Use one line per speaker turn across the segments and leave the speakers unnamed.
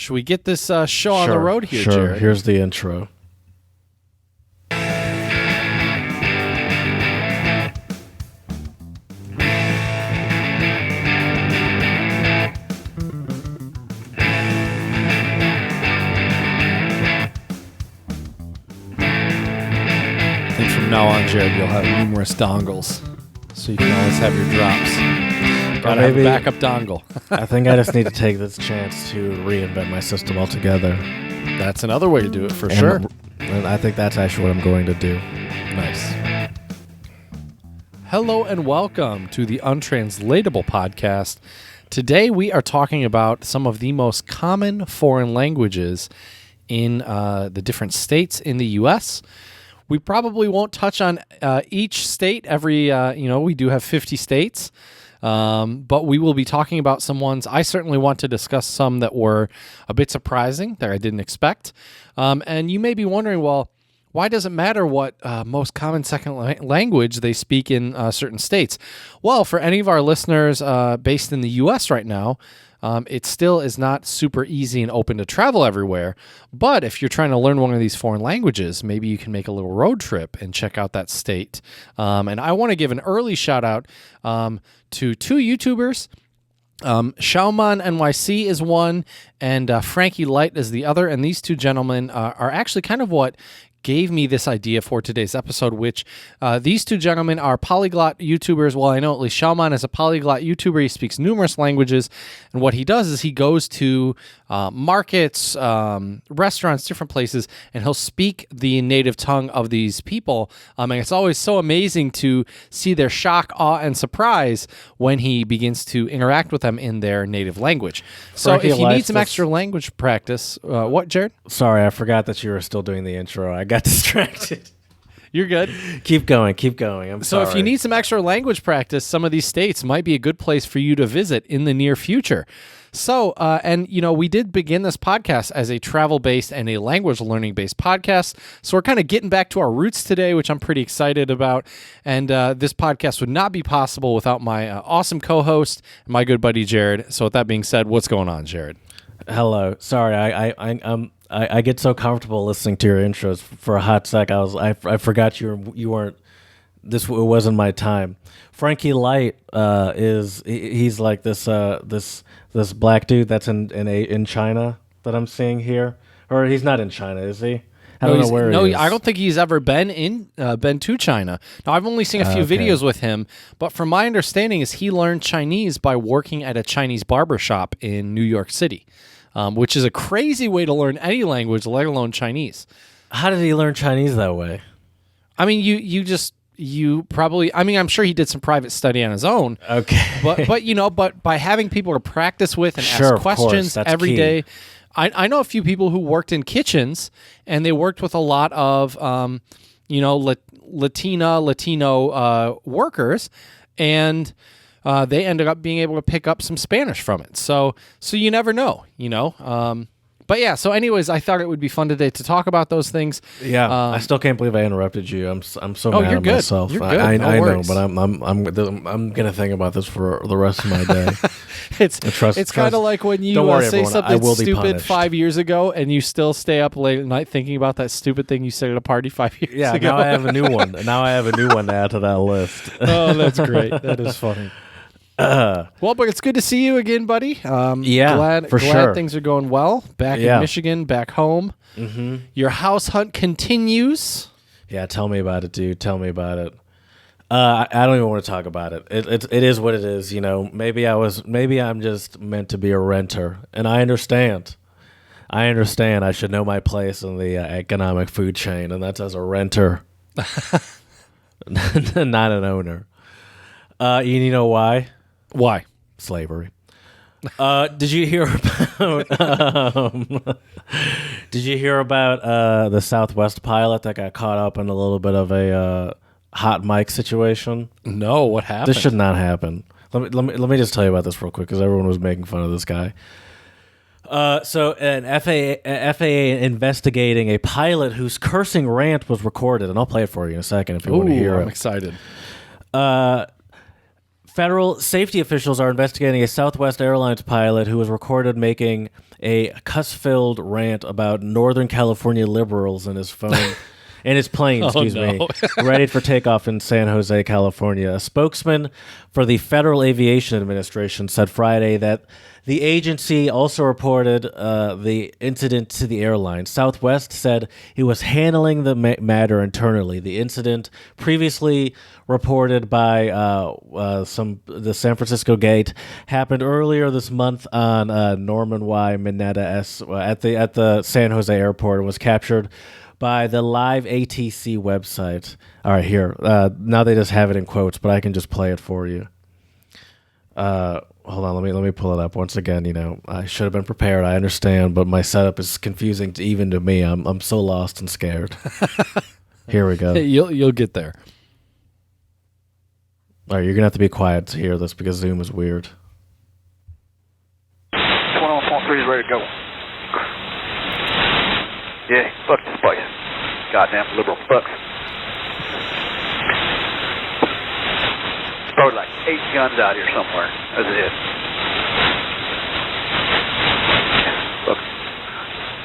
Should we get this show on the road here,
Sure.
Jared?
Here's the intro.
And from now on, Jared, you'll have numerous dongles, so you can always have your drops. Gotta have a backup dongle.
I think I just need to take this chance to reinvent my system altogether.
That's another way to do it, for sure.
And I think that's actually what I'm going to do.
Nice. Hello and welcome to the Untranslatable Podcast. Today we are talking about some of the most common foreign languages in the different states in the U.S. We probably won't touch on each state. We do have 50 states, but we will be talking about some ones. I certainly want to discuss some that were a bit surprising that I didn't expect. And you may be wondering, well, why does it matter what most common second language they speak in certain states? Well, for any of our listeners based in the U.S. right now, it still is not super easy and open to travel everywhere. But if you're trying to learn one of these foreign languages, maybe you can make a little road trip and check out that state. And I want to give an early shout out to two YouTubers. Shauman NYC is one, and Frankie Light is the other. And these two gentlemen are actually kind of what gave me this idea for today's episode, which these two gentlemen are polyglot YouTubers. Well, I know at least Shauman is a polyglot YouTuber. He speaks numerous languages, and what he does is he goes to markets, restaurants, different places, and he'll speak the native tongue of these people. And it's always so amazing to see their shock, awe, and surprise when he begins to interact with them in their native language. So
Frankie
if you need
Light,
some extra language practice, what, Jared?
Sorry, I forgot that you were still doing the intro. I got distracted.
You're good.
Keep going. I'm sorry.
So if you need some extra language practice, some of these states might be a good place for you to visit in the near future. So, we did begin this podcast as a travel-based and a language learning-based podcast. So we're kind of getting back to our roots today, which I'm pretty excited about. And this podcast would not be possible without my awesome co-host, my good buddy Jared. So with that being said, what's going on, Jared?
Hello. Sorry, I get so comfortable listening to your intros for a hot sec. I forgot you weren't. It wasn't my time. Frankie Light he's like this black dude that's in China that I'm seeing here, or he's not in China, is he? I don't know where.
No,
he is.
I don't think he's ever been to China. Now, I've only seen a few videos with him, but from my understanding, is he learned Chinese by working at a Chinese barbershop in New York City, which is a crazy way to learn any language, let alone Chinese.
How did he learn Chinese that way?
I mean, you probably. I mean, I'm sure he did some private study on his own.
Okay,
but by having people to practice with and
sure,
ask questions every
key.
day. I know a few people who worked in kitchens, and they worked with a lot of, Latino workers, and they ended up being able to pick up some Spanish from it. So you never know, But yeah, so anyways, I thought it would be fun today to talk about those things.
Yeah, I still can't believe I interrupted you. I'm so mad
you're
at
good.
myself.
You're good.
I know,
worries.
but I'm gonna think about this for the rest of my day.
It's kind of like when you say
everyone,
something stupid 5 years ago, and you still stay up late at night thinking about that stupid thing you said at a party 5 years ago.
Yeah, now I have a new one. Now I have a new one to add to that list.
Oh, that's great. That is funny. Well, but it's good to see you again, buddy. Glad
sure.
things are going well. Back in Michigan, back home.
Mm-hmm.
Your house hunt continues.
Yeah, tell me about it, dude. Tell me about it. I don't even want to talk about it. It is what it is. Maybe I'm just meant to be a renter, and I understand. I should know my place in the economic food chain, and that's as a renter, not an owner. You know why?
Why?
Slavery. Did you hear about? Did you hear about the Southwest pilot that got caught up in a little bit of a hot mic situation?
No, what happened?
This should not happen. Let me just tell you about this real quick because everyone was making fun of this guy. So an FAA investigating a pilot whose cursing rant was recorded, and I'll play it for you in a second if you want to hear it.
I'm excited.
Federal safety officials are investigating a Southwest Airlines pilot who was recorded making a cuss-filled rant about Northern California liberals in his phone. In his plane, excuse me, ready for takeoff in San Jose, California. A spokesman for the Federal Aviation Administration said Friday that the agency also reported the incident to the airline. Southwest said he was handling the matter internally. The incident, previously reported by the San Francisco Gate, happened earlier this month on Norman Y. Mineta S. At the San Jose airport and was captured by the live ATC website. All right, here. Now they just have it in quotes, but I can just play it for you. Hold on, let me pull it up once again. I should have been prepared. I understand, but my setup is confusing even to me. I'm so lost and scared. Here we go.
Hey, you'll get there.
All right, you're gonna have to be quiet to hear this because Zoom is weird.
21.3 is ready to go. Yeah, fuck this place. Goddamn liberal fucks. Probably like 8 guns out here somewhere. That's it.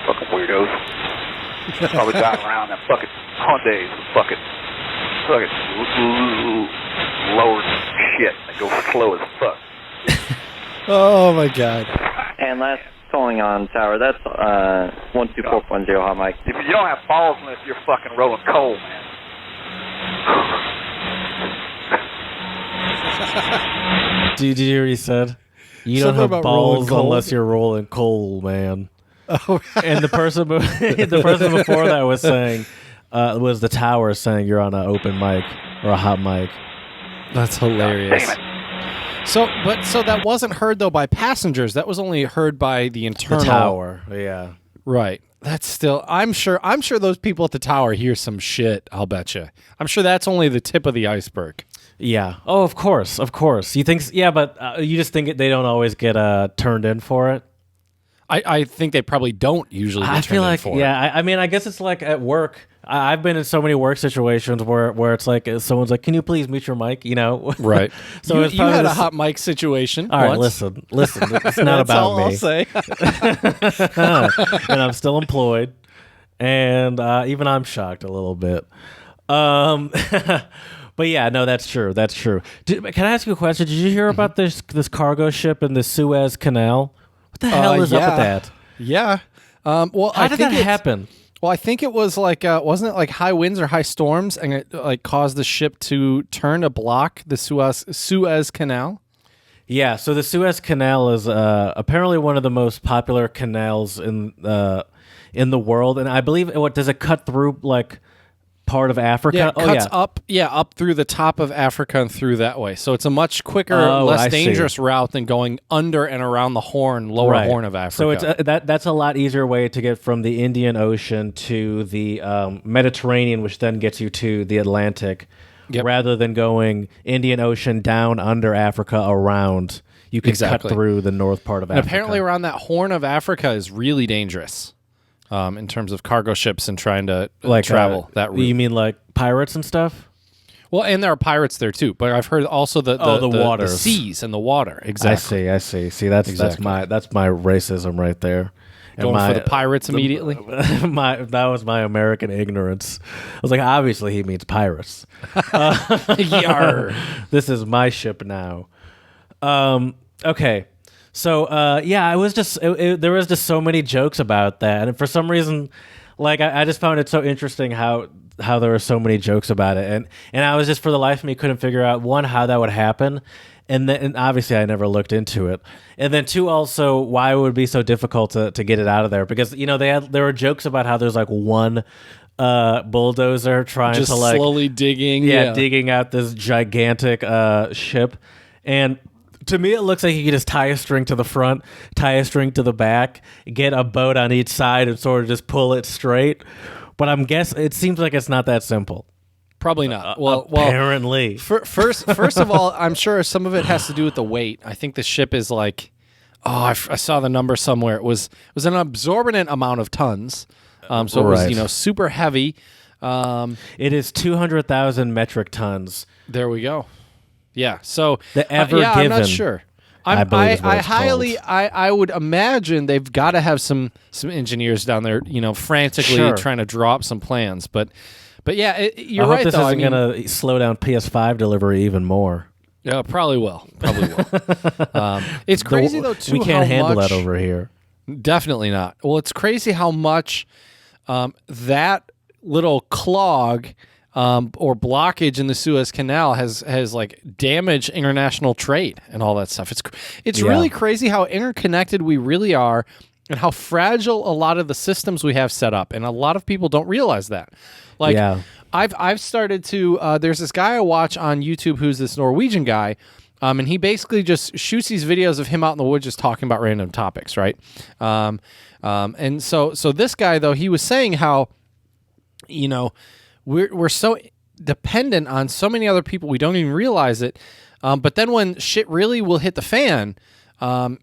Fucking weirdos. Probably got around that fucking Hyundais with fucking lower shit. They go slow as fuck.
Oh my god.
And last calling on tower, that's 124.0 hot mic.
If you don't have balls unless you're fucking rolling coal, man.
Did you hear what he said? You
Something
don't have
about
balls
rolling coal?
unless you're rolling coal, man.
Oh,
And the person before that was saying, was the tower saying you're on an open mic or a hot mic.
that's hilarious.
Damn it.
So that wasn't heard though by passengers. That was only heard by the internal
The tower, yeah.
Right. That's still. I'm sure those people at the tower hear some shit. I'll bet you. I'm sure that's only the tip of the iceberg.
Yeah. Oh, of course. You think? Yeah, but you just think they don't always get turned in for it.
I think they probably don't usually. Get
I feel
turned in
like
for it.
yeah. I mean, I guess it's like at work. I've been in so many work situations where it's like someone's like, "Can you please mute your mic?"
Right.
So
you,
it's
you
probably
had a
this-
hot mic situation.
All right,
once.
listen. It's not
That's
about
all
me.
I'll say.
And I'm still employed, and even I'm shocked a little bit. But yeah, no, that's true. Can I ask you a question? Did you hear about this cargo ship in the Suez Canal? What the hell is up with that?
Yeah. Well,
How did that happen?
Well, I think it was like, wasn't it like high winds or high storms, and it like caused the ship to turn to block the Suez Canal?
Yeah, so the Suez Canal is apparently one of the most popular canals in the world, and I believe does it cut through like part of Africa?
Yeah, it cuts up through the top of Africa and through that way. So it's a much quicker,
I
less
see.
dangerous route than going under and around the lower
Right.
horn of Africa.
So it's that's a lot easier way to get from the Indian Ocean to the Mediterranean, which then gets you to the Atlantic,
Yep.
rather than going Indian Ocean down under Africa around. You can
Exactly.
cut through the north part of
and
Africa.
apparently around that horn of Africa is really dangerous in terms of cargo ships and trying to travel that route.
You mean like pirates and stuff?
Well, and there are pirates there too, but I've heard also the
waters.
the seas and the water. Exactly.
I see. See, that's
Exactly.
that's my racism right there. And
Going for the pirates immediately.
That was my American ignorance. I was like, obviously he means pirates.
Yar.
This is my ship now. Okay. So I was just there was just so many jokes about that, and for some reason, like I just found it so interesting how there were so many jokes about it, and I was just for the life of me couldn't figure out one how that would happen, and obviously I never looked into it, and then two also why it would be so difficult to get it out of there because there were jokes about how there's like one bulldozer trying
Just
to like
slowly digging.
digging out this gigantic ship. And to me, it looks like you could just tie a string to the front, tie a string to the back, get a boat on each side, and sort of just pull it straight. But it seems like it's not that simple.
Probably not. Well,
Apparently.
first of all, I'm sure some of it has to do with the weight. I think the ship is like, I saw the number somewhere. It was an absorbent amount of tons. So it was
Right.
super heavy.
It is 200,000 metric tons.
There we go. Yeah. So
The Ever
yeah, I'm not
Given,
sure.
I believe is what
I
it's
highly,
called.
I would imagine they've got to have some engineers down there, frantically
Sure.
trying to draw up some plans. But yeah, you're
I hope
right.
this
though.
isn't going to slow down PS5 delivery even more.
Yeah, probably will. It's crazy though too.
We can't
how
handle
much,
that over here.
Definitely not. Well, it's crazy how much that little clog or blockage in the Suez Canal has like damaged international trade and all that stuff. It's really crazy how interconnected we really are and how fragile a lot of the systems we have set up. And a lot of people don't realize that. Like, I've started to. There's this guy I watch on YouTube who's this Norwegian guy. And he basically just shoots these videos of him out in the woods just talking about random topics, right? And so this guy, though, he was saying how, we're so dependent on so many other people, we don't even realize it. But then when shit really will hit the fan,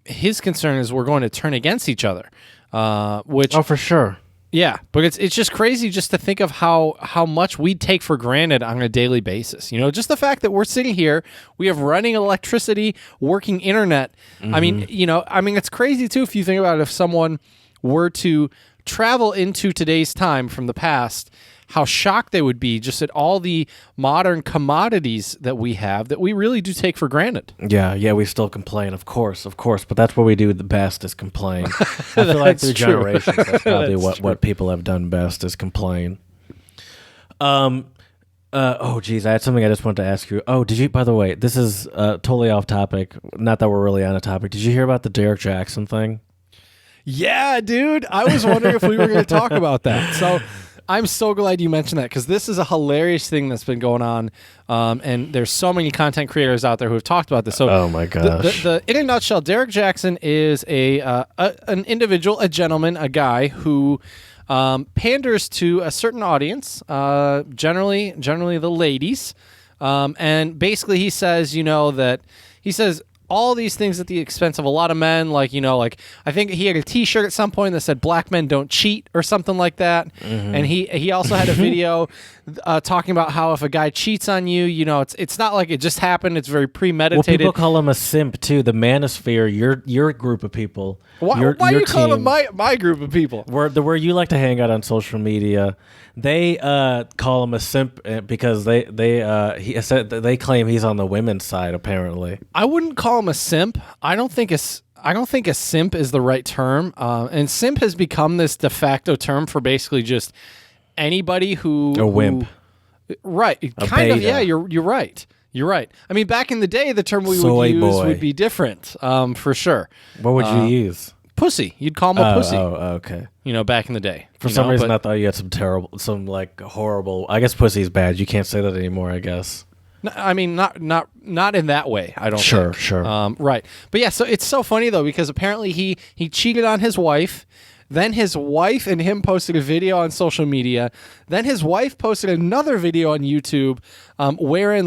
his concern is we're going to turn against each other. Which,
Oh, for sure.
yeah, but it's just crazy just to think of how much we take for granted on a daily basis. Just the fact that we're sitting here, we have running electricity, working internet. I mean, it's crazy too if you think about it. If someone were to travel into today's time from the past, how shocked they would be just at all the modern commodities that we have that we really do take for granted.
Yeah, we still complain, of course, but that's what we do the best is complain. I feel like through
true.
generations, that's probably
That's
what people have done best is complain. Oh, geez, I had something I just wanted to ask you. Oh, did you, by the way, this is totally off topic, not that we're really on a topic. Did you hear about the Derek Jackson thing?
Yeah, dude. I was wondering if we were going to talk about that. So I'm so glad you mentioned that because this is a hilarious thing that's been going on. And there's so many content creators out there who have talked about this. So
Oh, my gosh.
In a nutshell, Derek Jackson is an individual, a gentleman, a guy who panders to a certain audience, generally the ladies. And basically he says, he says all these things at the expense of a lot of men. Like, I think he had a t-shirt at some point that said black men don't cheat or something like that. Mm-hmm. And he also had a video talking about how if a guy cheats on you, it's not like it just happened. It's very
Well,
premeditated.
people call him a simp, too. The manosphere, your group of people.
Why are you calling him my group of people?
Where you like to hang out on social media, they call him a simp because he said they claim he's on the women's side. Apparently,
I wouldn't call him a simp. I don't think a simp is the right term. And simp has become this de facto term for basically just anybody who
a wimp,
right? Kind of.
beta.
Yeah, you're right. You're right. I mean, back in the day, the term we
Soy
would use
boy.
would be different, for sure.
what would you use?
Pussy. You'd call him a pussy.
Oh, okay.
Back in the day.
For some reason, I thought you had some horrible. I guess pussy's bad. You can't say that anymore. I guess.
No, I mean, not in that way. I don't.
Sure,
think.
sure.
Right, but yeah. So it's so funny though because apparently he cheated on his wife. Then his wife and him posted a video on social media. Then his wife posted another video on YouTube, wherein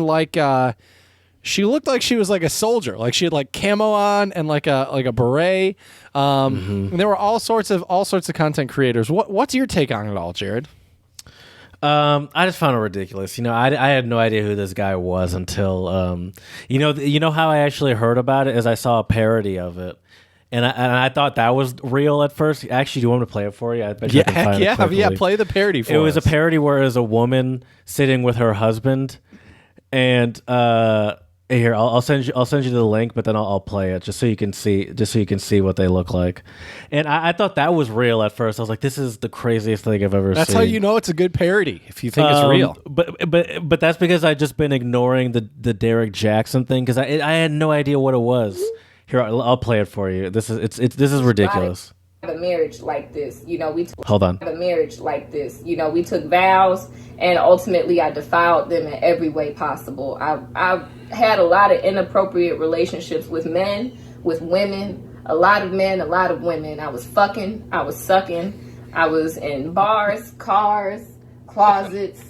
she looked like she was like a soldier, like she had like camo on and like a beret. And there were all sorts of content creators. What's your take on it all, Jared?
I just found it ridiculous. I had no idea who this guy was until you know how I actually heard about it is I saw a parody of it. And I thought that was real at first. Actually, do you want me to play it for you? I bet you can find it quickly.
Play the parody for us.
It was a parody where it was a woman sitting with her husband, and here I'll send you the link, but then I'll play it just so you can see what they look like. And I thought that was real at first. I was like, this is the craziest thing I've ever seen.
That's how you know it's a good parody if you think it's real.
But that's because I've just been ignoring the Derek Jackson thing because I had no idea what it was. Here, I'll play it for you. This is ridiculous.
A marriage like this,
Hold on.
a marriage like this, we took vows, and ultimately I defiled them in every way possible. I had a lot of inappropriate relationships with men, with women, a lot of men, a lot of women. I was fucking, I was sucking, I was in bars, cars, closets,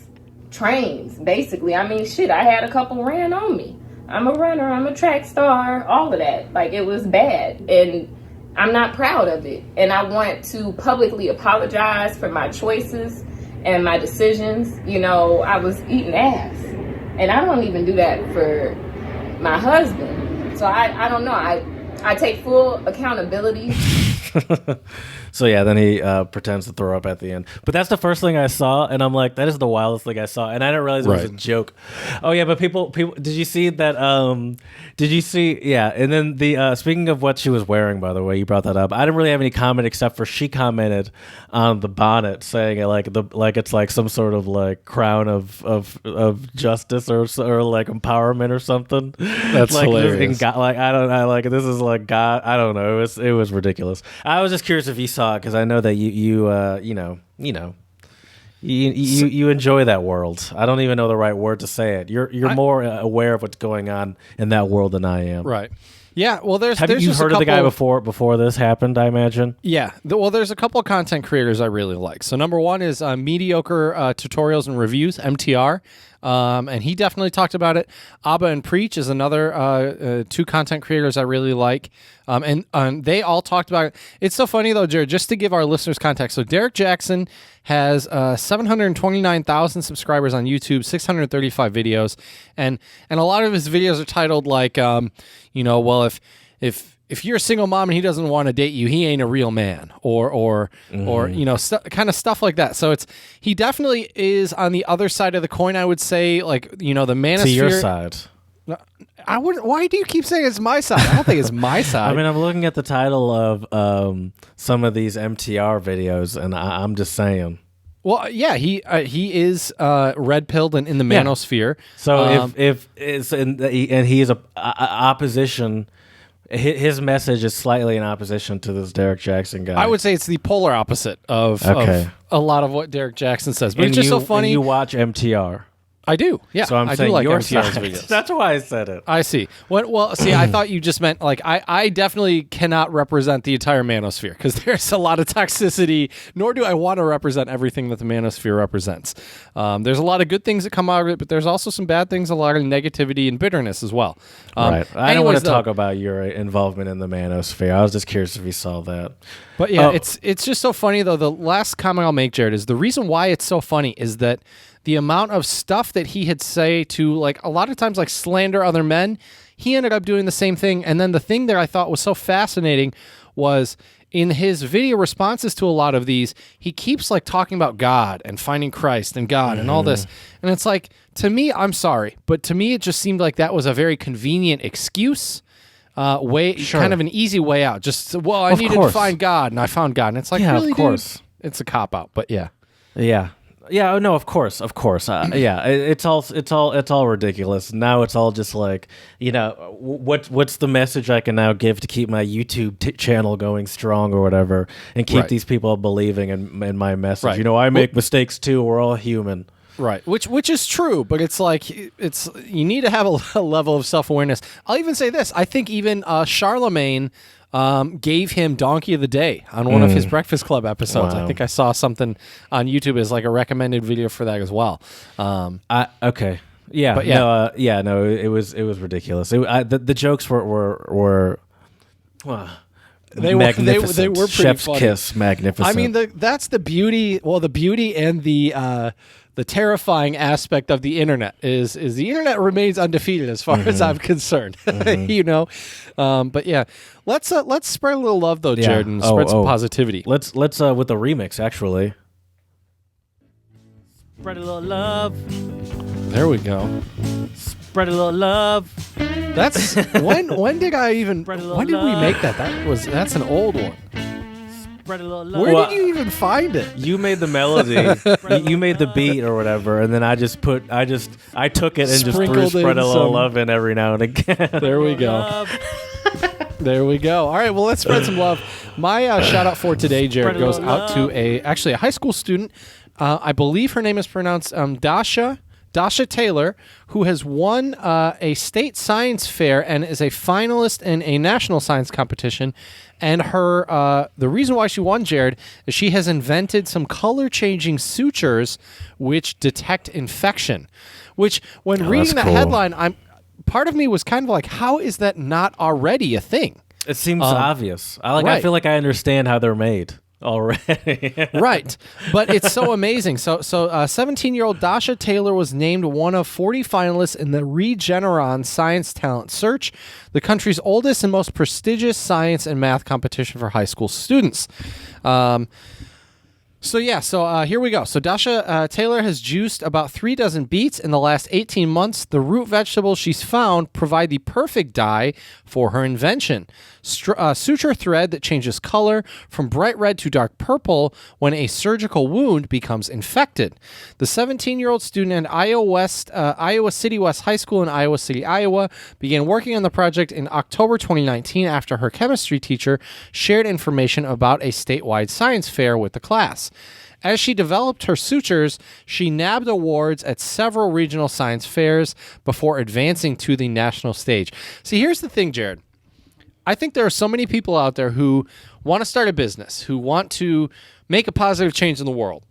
trains, basically. I mean, shit, I had a couple ran on me. I'm a runner, I'm a track star, all of that. Like, it was bad, and I'm not proud of it. And I want to publicly apologize for my choices and my decisions. I was eating ass. And I don't even do that for my husband. So I don't know. I take full accountability.
So yeah, then he pretends to throw up at the end. But that's the first thing I saw, and I'm like, that is the wildest thing I saw, and I didn't realize it was a joke. Oh yeah, but people, did you see that? Did you see? Yeah, and then the speaking of what she was wearing, by the way, you brought that up. I didn't really have any comment except for she commented on the bonnet, saying it like it's like some sort of like crown of justice or like empowerment or something.
That's
like
hilarious.
This is like God. I don't know. It was ridiculous. I was just curious if you saw it because I know that you enjoy that world. I don't even know the right word to say it. You're more aware of what's going on in that world than I am.
Right. Yeah. Well, there's
you
just
heard
a
of the guy
couple-
before this happened? I imagine.
Yeah. Well, there's a couple of content creators I really like. So number one is Mediocre Tutorials and Reviews, MTR. And he definitely talked about it. Abba and Preach is another two content creators I really like. And they all talked about it. It's so funny, though, Jared, just to give our listeners context. So Derek Jackson has 729,000 subscribers on YouTube, 635 videos. And a lot of his videos are titled like, well, if you're a single mom and he doesn't want to date you, he ain't a real man, or kind of stuff like that. So he definitely is on the other side of the coin. I would say, like, the manosphere.
To your side.
Why do you keep saying it's my side? I don't think it's my side.
I mean, I'm looking at the title of some of these MTR videos, and I'm just saying.
Well, yeah, he is red pilled and in the manosphere.
So if it's and he is a opposition. His message is slightly in opposition to this Derek Jackson guy.
I would say it's the polar opposite of a lot of what Derek Jackson says. But it's just so funny.
And you watch MTR.
I do, yeah.
So
I
saying
do like
your
MTR's
side.
videos.
That's why I said it.
I see. Well, see, I thought you just meant like I definitely cannot represent the entire manosphere because there's a lot of toxicity. Nor do I want to represent everything that the manosphere represents. There's a lot of good things that come out of it, but there's also some bad things, a lot of negativity and bitterness as well.
Right. I don't want to talk about your involvement in the manosphere. I was just curious if you saw that.
But yeah, it's just so funny though. The last comment I'll make, Jared, is the reason why it's so funny is that the amount of stuff that he had say to, like, a lot of times, like, slander other men, he ended up doing the same thing. And then the thing that I thought was so fascinating was in his video responses to a lot of these, he keeps, like, talking about God and finding Christ and God and all this. And it's like, to me, I'm sorry, but to me, it just seemed like that was a very convenient excuse. Kind of an easy way out. Just, well, I needed to find God, and I found God. And it's like, really,
of course.
Dude? It's a cop-out, but yeah.
Yeah. Yeah, no, of course. Yeah, it's all ridiculous. Now it's all just like, what's the message I can now give to keep my YouTube channel going strong or whatever, and keep these people believing in my message.
Right.
I make mistakes too. We're all human.
Right, which is true, but it's like you need to have a level of self-awareness. I'll even say this: I think even Charlemagne gave him Donkey of the Day on one of his Breakfast Club episodes.
Wow.
I think I saw something on YouTube as like a recommended video for that as well.
Okay. Yeah.
But yeah.
No, it was ridiculous. The jokes were
they
magnificent.
were pretty
Chef's
funny.
kiss, magnificent.
I mean, that's the beauty. Well, the beauty and the terrifying aspect of the internet is the internet remains undefeated as far as I'm concerned. But yeah, let's spread a little love though, Jared, and spread some positivity.
Let's with the remix actually. Spread a little love.
There we go.
Spread a little love.
That's when did I even? When did we make that? That's an old one.
Spread a little love.
Where did you even find it?
You made the melody. you made the beat or whatever, and then I took it and just threw spread a little love in every now and again.
There we go. There we go. All right, well, let's spread some love. My shout out for today, Jared, goes out to a high school student. I believe her name is pronounced Dasha Taylor, who has won a state science fair and is a finalist in a national science competition. And her the reason why she won, Jared, is she has invented some color-changing sutures which detect infection. Which, when reading that headline, part of me was kind of like, how is that not already a thing?
It seems obvious. I feel like I understand how they're made. already.
Right. But it's so amazing. So 17-year-old Dasha Taylor was named one of 40 finalists in the Regeneron Science Talent Search, the country's oldest and most prestigious science and math competition for high school students. So here we go. So Dasha Taylor has juiced about 3 dozen beets in the last 18 months. The root vegetables she's found provide the perfect dye for her invention. Suture thread that changes color from bright red to dark purple when a surgical wound becomes infected. The 17-year-old student at Iowa City West High School in Iowa City, Iowa, began working on the project in October 2019 after her chemistry teacher shared information about a statewide science fair with the class. As she developed her sutures, she nabbed awards at several regional science fairs before advancing to the national stage. See, here's the thing, Jared. I think there are so many people out there who want to start a business, who want to make a positive change in the world.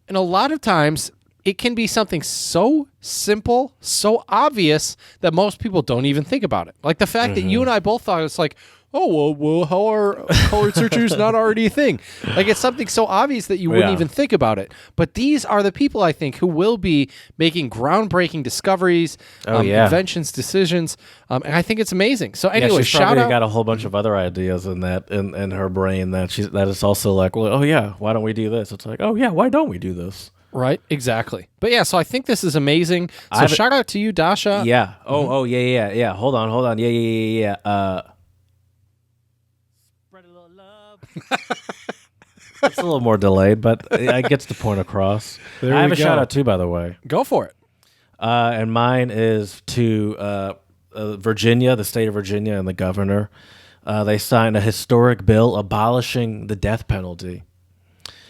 And a lot of times it can be something so simple, so obvious that most people don't even think about it. Like the fact that you and I both thought it's like, oh, well, how are colored sutures not already a thing? Like it's something so obvious that you wouldn't even think about it. But these are the people, I think, who will be making groundbreaking discoveries, inventions, decisions. And I think it's amazing. So anyway,
she's
shout
probably
out.
got a whole bunch of other ideas in her brain that is also like, well, oh yeah, why don't we do this? It's like, oh yeah, why don't we do this?
Right, exactly. But yeah, so I think this is amazing. So shout out to you, Dasha.
Yeah. Oh, yeah. Hold on. Yeah. Spread a little love. It's a little more delayed, but it gets the point across. I have a shout out too, by the way.
Go for it.
And mine is to Virginia, the state of Virginia, and the governor. They signed a historic bill abolishing the death penalty.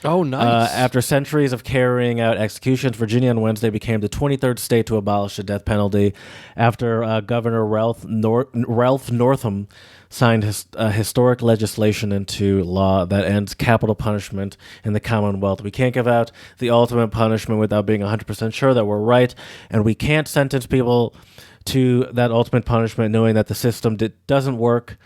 Oh, nice.
After centuries of carrying out executions, Virginia on Wednesday became the 23rd state to abolish the death penalty after Governor Ralph Northam signed historic legislation into law that ends capital punishment in the Commonwealth. We can't give out the ultimate punishment without being 100% sure that we're right, and we can't sentence people to that ultimate punishment knowing that the system doesn't work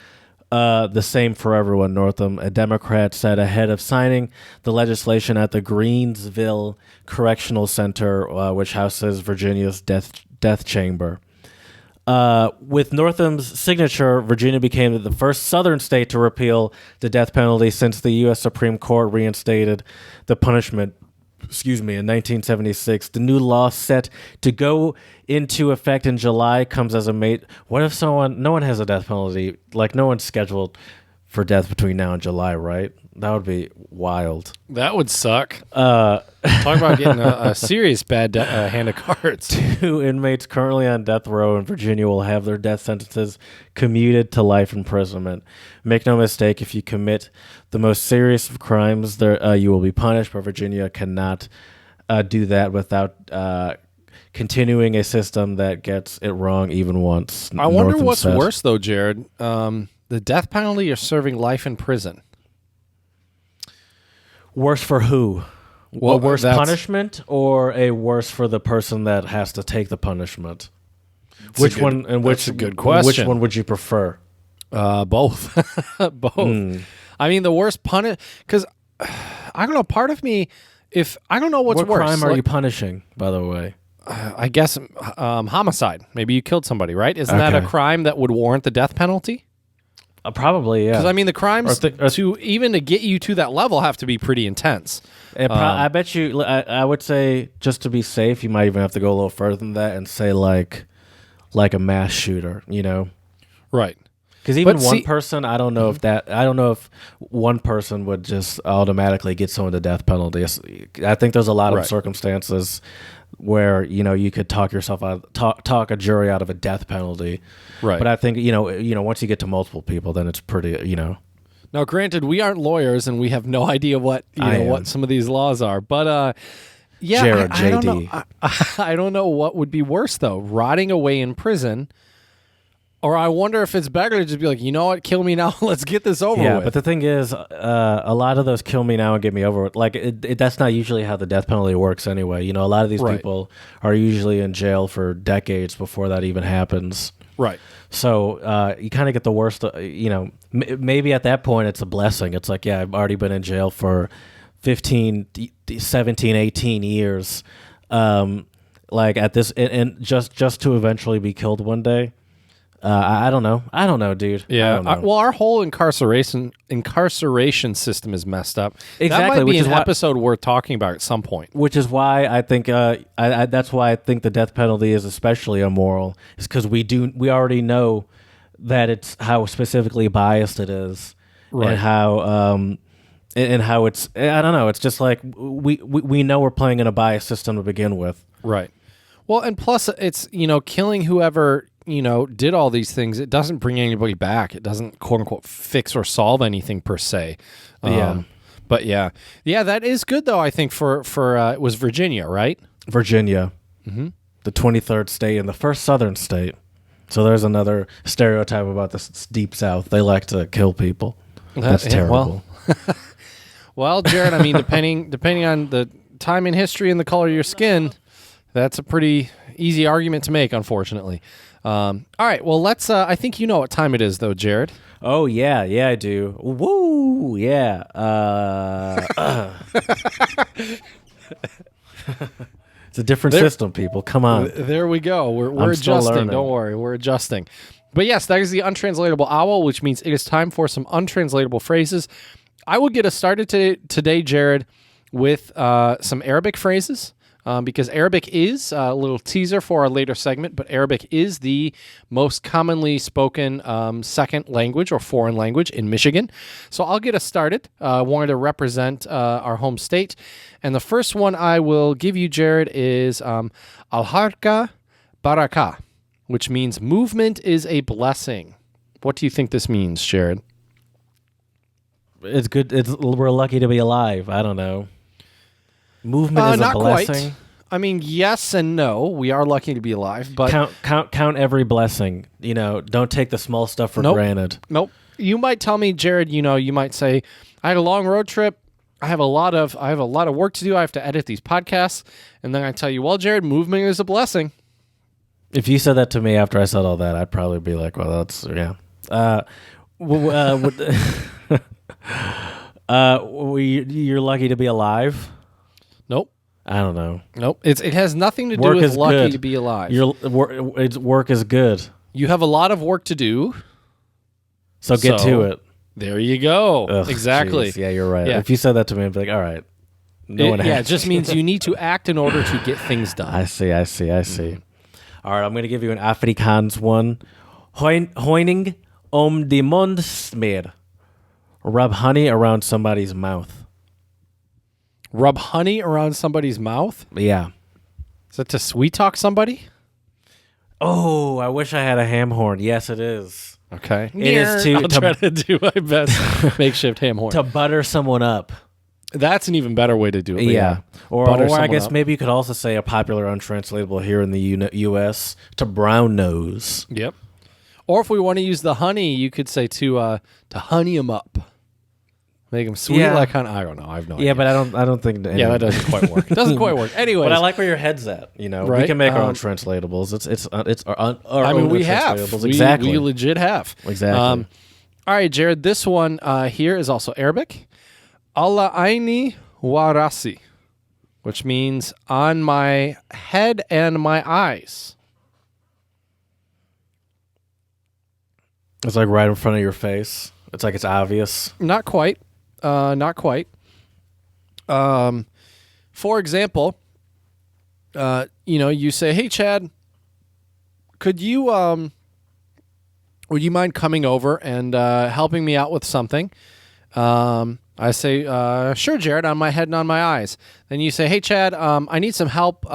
the same for everyone, Northam, a Democrat, said ahead of signing the legislation at the Greensville Correctional Center, which houses Virginia's death chamber. With Northam's signature, Virginia became the first southern state to repeal the death penalty since the U.S. Supreme Court reinstated the punishment in 1976. The new law set to go into effect in July comes as a mate. What if no one has a death penalty? Like no one's scheduled for death between now and July, right? That would be wild.
That would suck. Talk about getting a serious bad hand of cards.
2 inmates currently on death row in Virginia will have their death sentences commuted to life imprisonment. Make no mistake, if you commit the most serious of crimes, you will be punished, but Virginia cannot do that without continuing a system that gets it wrong even once.
I wonder what's worse, though, Jared. The death penalty or serving life in prison?
Worse for who?
Well,
a worse punishment or a worse for the person that has to take the punishment? Which one? And
That's a good question.
Which one would you prefer?
Both. Both. I mean, the worst because I don't know. Part of me, I don't know what's
what
worse.
What crime are you punishing, by the way?
I guess homicide. Maybe you killed somebody, right? Isn't that a crime that would warrant the death penalty?
Probably, yeah.
Because I mean, the crimes to get you to that level have to be pretty intense.
I bet you. I would say, just to be safe, you might even have to go a little further than that and say like a mass shooter. You know,
right?
Because even one person, I don't know if one person would just automatically get someone the death penalty. I think there's a lot of circumstances where you could talk a jury out of a death penalty.
Right.
But I think once you get to multiple people, then it's pretty.
Now, granted, we aren't lawyers and we have no idea what what some of these laws are. But
Jared,
I don't know. I don't know what would be worse though, rotting away in prison. Or I wonder if it's better to just be like, you know what, kill me now, let's get this over with.
Yeah, but the thing is, a lot of those kill me now and get me over with, like, that's not usually how the death penalty works anyway. A lot of these people are usually in jail for decades before that even happens.
Right.
So you kind of get the worst. Maybe at that point it's a blessing. It's like, yeah, I've already been in jail for 15, 17, 18 years. Like at this, and just to eventually be killed one day. I don't know, dude.
Yeah.
I don't know.
Well, our whole incarceration system is messed up.
Exactly,
That might
which
be
is
an
why-
episode worth talking about at some point.
Which is why I think that's why I think the death penalty is especially immoral. Is because we already know that it's how specifically biased it is,
Right.
and how it's, I don't know. It's just like we know we're playing in a biased system to begin with.
Right. Well, and plus it's, killing whoever, did all these things. It doesn't bring anybody back. It doesn't, quote unquote, fix or solve anything per se.
Yeah.
But yeah, that is good though. I think for it was Virginia, right?
Virginia, the 23rd state and the first Southern state. So there's another stereotype about the deep South. They like to kill people. That's terrible.
Well, Jared, I mean, depending on the time in history and the color of your skin, that's a pretty easy argument to make, unfortunately. All right, well, let's. I think you know what time it is, though, Jared.
Oh yeah, I do. Woo, yeah. It's a different system, people. Come on.
There we go. We're
I'm still
adjusting.
learning.
Don't worry, we're adjusting. But yes, that is the untranslatable owl, which means it is time for some untranslatable phrases. I will get us started today, Jared, with some Arabic phrases. Because Arabic is a little teaser for our later segment, but Arabic is the most commonly spoken second language or foreign language in Michigan. So I'll get us started. Wanted to represent our home state. And the first one I will give you, Jared, is Al-Harka Baraka, which means movement is a blessing. What do you think this means, Jared?
It's good. We're lucky to be alive. I don't know. Movement is a
not
blessing.
Quite. I mean, yes and no. We are lucky to be alive, but
count every blessing. Don't take the small stuff for granted.
Nope. You might tell me, Jared. You might say, I had a long road trip. I have a lot of work to do. I have to edit these podcasts, and then I tell you, well, Jared, movement is a blessing.
If you said that to me after I said all that, I'd probably be like, well, that's yeah. You're lucky to be alive.
Nope.
I don't know.
Nope. It has nothing to do
Work
with
is
lucky
good.
to be alive.
Work is good.
You have a lot of work to do.
So get to it.
There you go.
Ugh,
exactly.
Geez. Yeah, you're right.
Yeah.
If you said that to me, I'd be like, all right.
It just means you need to act in order to get things done.
I see. All right, I'm going to give you an Afrikaans one. Hoining de mond smeer. Rub honey around somebody's mouth.
Rub honey around somebody's mouth?
Yeah.
Is that to sweet talk somebody?
Oh, I wish I had a ham horn. Yes, it is.
Okay.
It is
I'll try to do my best makeshift ham horn.
To butter someone up.
That's an even better way to do it.
Yeah. Or
Butter
I
someone
guess
up.
maybe you could also say a popular untranslatable here in the U.S. to brown nose.
Yep. Or if we want to use the honey, you could say to honey them up. Make them sweet like honey. I don't know. I have no idea.
Yeah, but I don't think.
Yeah, that doesn't quite work. It doesn't quite work. Anyways.
But I like where your head's at. We
Right?
can make our own translatables. It's our own
we have.
translatables. Exactly.
We legit have.
Exactly.
All right, Jared. This one here is also Arabic. Allah aini wa rasi, which means on my head and my eyes.
It's like right in front of your face. It's like it's obvious.
Not quite. Not quite. For example, you say, "Hey, Chad, could you would you mind coming over and helping me out with something?" I say, "Sure, Jared, on my head and on my eyes." Then you say, "Hey, Chad, I need some help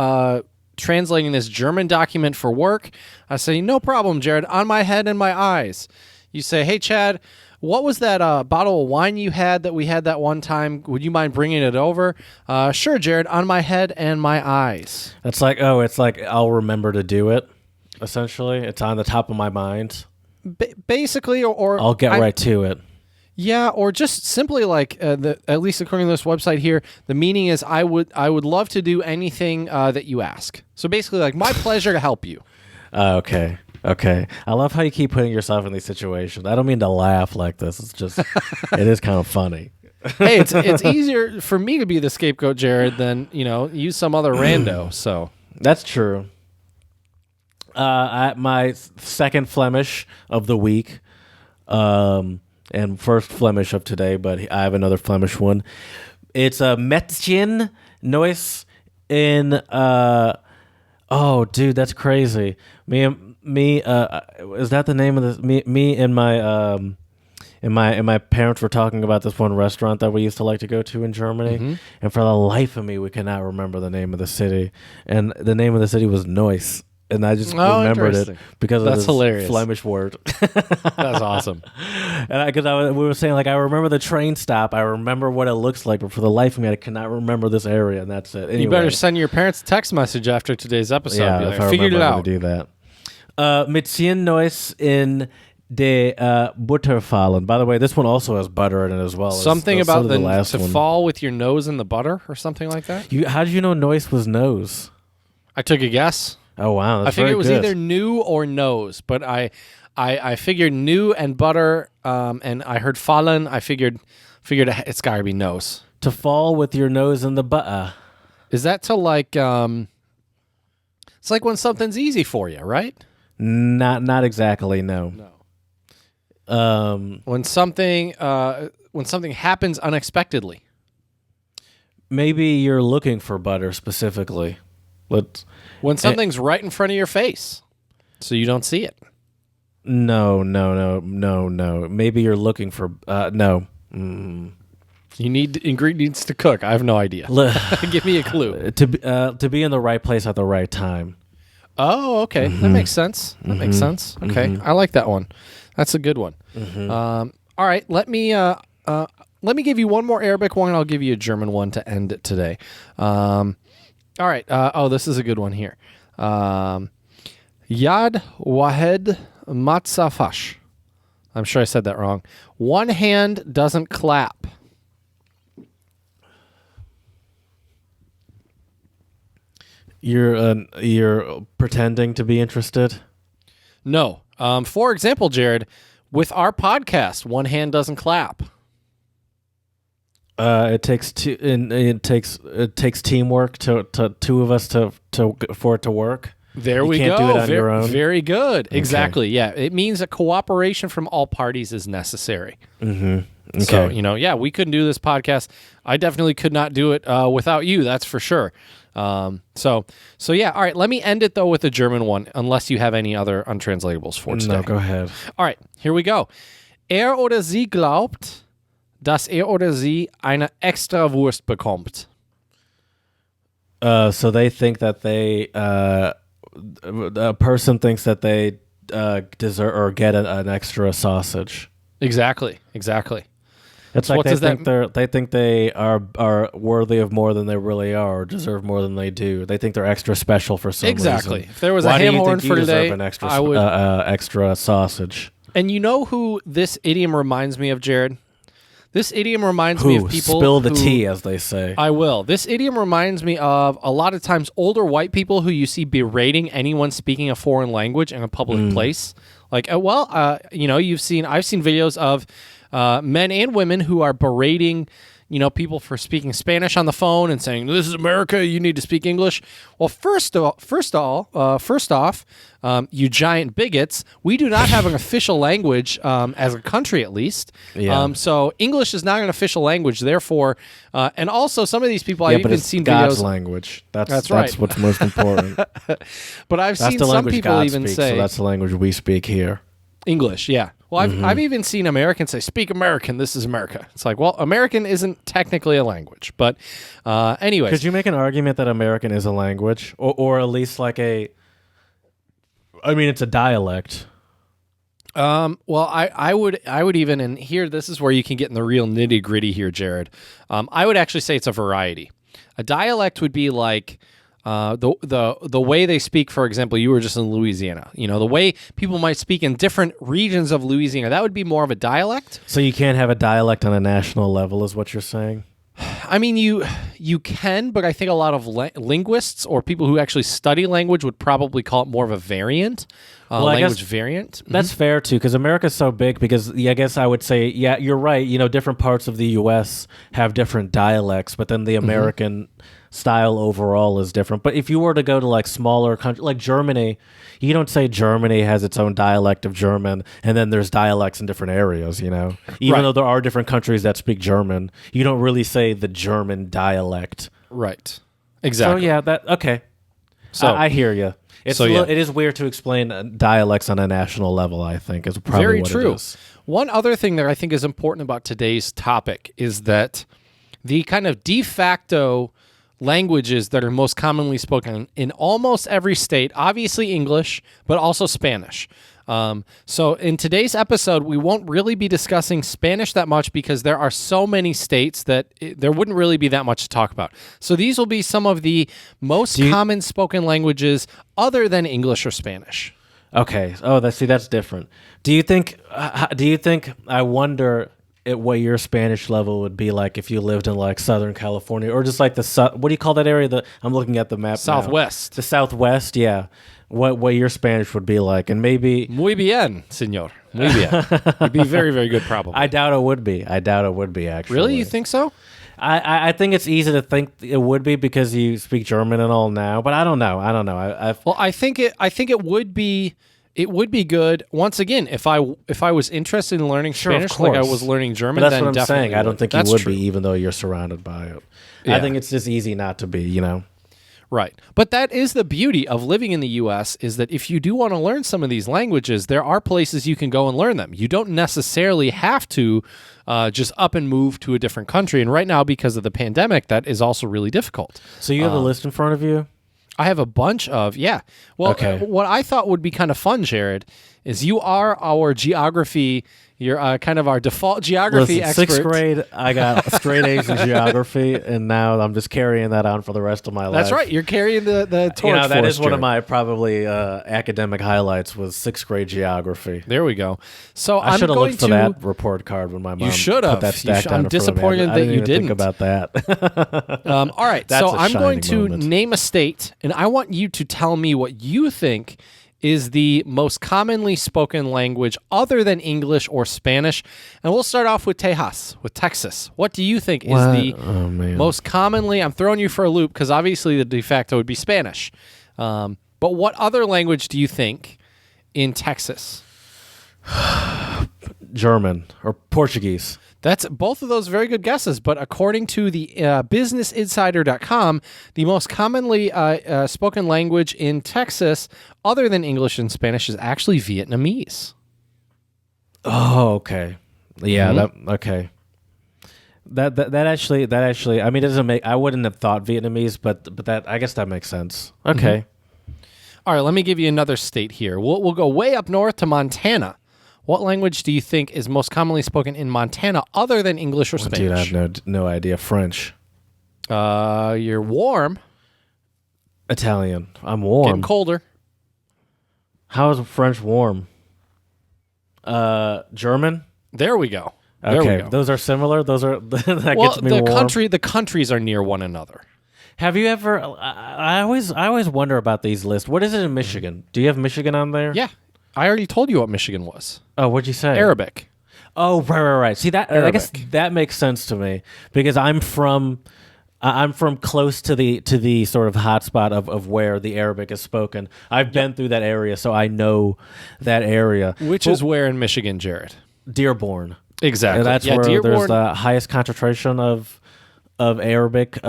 translating this German document for work." I say, "No problem, Jared, on my head and my eyes." You say, "Hey, Chad, what was that bottle of wine you had that we had that one time? Would you mind bringing it over?" Sure, Jared, on my head and my eyes.
It's like I'll remember to do it. Essentially, it's on the top of my mind.
Basically, or
I'll get right to it.
Yeah, or just simply like at least according to this website here, the meaning is I would love to do anything that you ask. So basically, like my pleasure to help you.
Okay. Okay. I love how you keep putting yourself in these situations. I don't mean to laugh like this. It's just, it is kind of funny.
Hey, it's easier for me to be the scapegoat, Jared, than use some other rando. So
That's true. My second Flemish of the week, and first Flemish of today, but I have another Flemish one. It's a Metjen Nois in. Oh, dude, that's crazy. Me. Is that the name of this? Me and my And my parents were talking about this one restaurant that we used to like to go to in Germany, and for the life of me, we cannot remember the name of the city. And the name of the city was Neuss, and I just remembered it because of this
hilarious.
Flemish word.
That's awesome.
And we were saying, like, I remember the train stop, I remember what it looks like, but for the life of me, I cannot remember this area, and that's it. Anyway,
you better send your parents a text message after today's episode.
Yeah, if I
figured it
remember
out.
to do that. Mit 10 Neuss in de Butterfallen. By the way, this one also has butter in it as well.
Something
as
about
the last
to
one.
fall with your nose in the butter or something like that.
How did you know Neuss was nose?
I took a guess.
Oh wow, that's
I figured
very
it was
good.
either new or nose, but I figured new and butter, and I heard fallen. I figured it's got to be nose.
To fall with your nose in the butter.
Is that to like? It's like when something's easy for you, right?
Not exactly. No.
When something happens unexpectedly.
Maybe you're looking for butter specifically.
When something's right in front of your face, so you don't see it.
No. Maybe you're looking for no.
You need ingredients to cook. I have no idea. Give me a clue.
To be in the right place at the right time.
Oh, okay. That makes sense. Makes sense. Okay, I like that one. That's a good one. All right, let me give you one more Arabic one. I'll give you a German one to end it today. All right. This is a good one here. Yad Wahed Matzafash. I'm sure I said that wrong. One hand doesn't clap.
You're pretending to be interested?
No. For example, Jared, with our podcast, one hand doesn't clap.
It takes teamwork to two of us for it to work.
There we go.
You can't do it on your own.
Very good. Okay. Exactly. Yeah. It means that cooperation from all parties is necessary.
Mm-hmm.
So,
Okay.
we couldn't do this podcast. I definitely could not do it without you. That's for sure. So yeah. All right. Let me end it though with a German one, unless you have any other untranslatables for today.
No, go ahead.
All right. Here we go. Oder sie glaubt, dass oder sie eine extra Wurst bekommt.
So they think that a person thinks that they deserve or get an extra sausage.
Exactly.
It's like they think they are worthy of more than they really are, or deserve more than they do. They think they're extra special for some reason.
If there was a ham horn for today,
an extra,
I would
extra sausage.
And you know who this idiom reminds me of, Jared? This idiom reminds me of people
spill the tea, as they say.
I will. This idiom reminds me of a lot of times older white people who you see berating anyone speaking a foreign language in a public place. Like, I've seen videos of men and women who are berating, people for speaking Spanish on the phone and saying, "This is America, you need to speak English." Well, first off, you giant bigots, we do not have an official language as a country, at least.
Yeah.
So English is not an official language. Therefore, and also some of these people, I've even seen
God's
videos.
language.
That's right.
That's what's most important.
But I've
That's
seen
the
some
language
people
God
even
speaks,
say
so that's the language we speak here.
English, yeah. Well, I've even seen Americans say, "Speak American, this is America." It's like, well, American isn't technically a language. But anyways.
Could you make an argument that American is a language? Or at least like it's a dialect.
Well, I would even, and here, this is where you can get in the real nitty gritty here, Jared. I would actually say it's a variety. A dialect would be like the way they speak. For example, you were just in Louisiana. The way people might speak in different regions of Louisiana, that would be more of a dialect.
So you can't have a dialect on a national level, is what you're saying?
I mean, you can, but I think a lot of linguists or people who actually study language would probably call it more of a variant, language variant.
That's fair too, because America's so big. Because I guess I would say, yeah, you're right. Different parts of the U.S. have different dialects, but then the American style overall is different. But if you were to go to like smaller countries, like Germany, you don't say Germany has its own dialect of German, and then there's dialects in different areas. Even though there are different countries that speak German, you don't really say the German dialect.
Right. Exactly.
So yeah, okay. So I hear you. It is weird to explain dialects on a national level, I think, is probably
very
what
true.
it is.
One other thing that I think is important about today's topic is that the kind of de facto languages that are most commonly spoken in almost every state, obviously English, but also Spanish. So in today's episode, we won't really be discussing Spanish that much because there are so many states that there wouldn't really be that much to talk about. So these will be some of the most common spoken languages other than English or Spanish.
Okay. Oh, that's different. Do you think, I wonder what your Spanish level would be like if you lived in like Southern California or just like what do you call that area? I'm looking at the map
Southwest.
Now. The Southwest, yeah. What your Spanish would be like, and maybe
muy bien, señor. Muy bien. It'd be very, very good, probably.
I doubt it would be. Actually,
really, you think so?
I think it's easy to think it would be because you speak German and all now, but I don't know.
I think it would be. It would be good. Once again, if I was interested in learning Spanish like I was learning German,
but that's
then
what I'm saying. I don't think you would
be,
even though you're surrounded by it.
Yeah.
I think it's just easy not to be,
Right. But that is the beauty of living in the U.S. is that if you do want to learn some of these languages, there are places you can go and learn them. You don't necessarily have to just up and move to a different country. And right now, because of the pandemic, that is also really difficult.
So you have a list in front of you?
I have a bunch of, Well,
okay.
What I thought would be kind of fun, Jared, is you are our geography, you're kind of our default geography expert.
6th grade, I got straight A's in geography, and now I'm just carrying that on for the rest of my life.
That's right. You're carrying the torch
that
for
is
us,
one of
Jared.
my probably academic highlights was 6th grade geography.
There we go. So
I should have looked for
to,
that report card when my mom
you should have.
put that stack down
I'm
in front
disappointed
of me.
that
I didn't
you
even
didn't.
think about that.
All right.
That's
so
a
I'm going to
shining moment.
name a state, and I want you to tell me what you think is the most commonly spoken language other than English or Spanish. And we'll start off with Texas. What do you think is the most commonly, I'm throwing you for a loop because obviously the de facto would be Spanish. But what other language do you think in Texas?
German or Portuguese.
That's both of those very good guesses, but according to the businessinsider.com, the most commonly spoken language in Texas, other than English and Spanish, is actually Vietnamese.
Oh, okay. Yeah, okay. That actually, I mean, it doesn't make. I wouldn't have thought Vietnamese, but that, I guess that makes sense. Okay.
All right, let me give you another state here. We'll go way up north to Montana. What language do you think is most commonly spoken in Montana other than English or Spanish?
Dude, I have no idea. French.
You're warm.
Italian. I'm warm.
Getting colder.
How is French warm? German?
There we go.
Okay, those are similar. Those are that
well,
gets me warm.
The countries are near one another.
Have you ever? I always wonder about these lists. What is it in Michigan? Do you have Michigan on there?
Yeah, I already told you what Michigan was.
Oh, what'd you say?
Arabic.
Oh, right. See that?
Arabic.
I guess that makes sense to me because I'm from close to the sort of hotspot of where the Arabic is spoken. I've been through that area, so I know that area.
Which is where in Michigan, Jared?
Dearborn.
Exactly.
And that's where
Dearborn,
there's the highest concentration of Arabic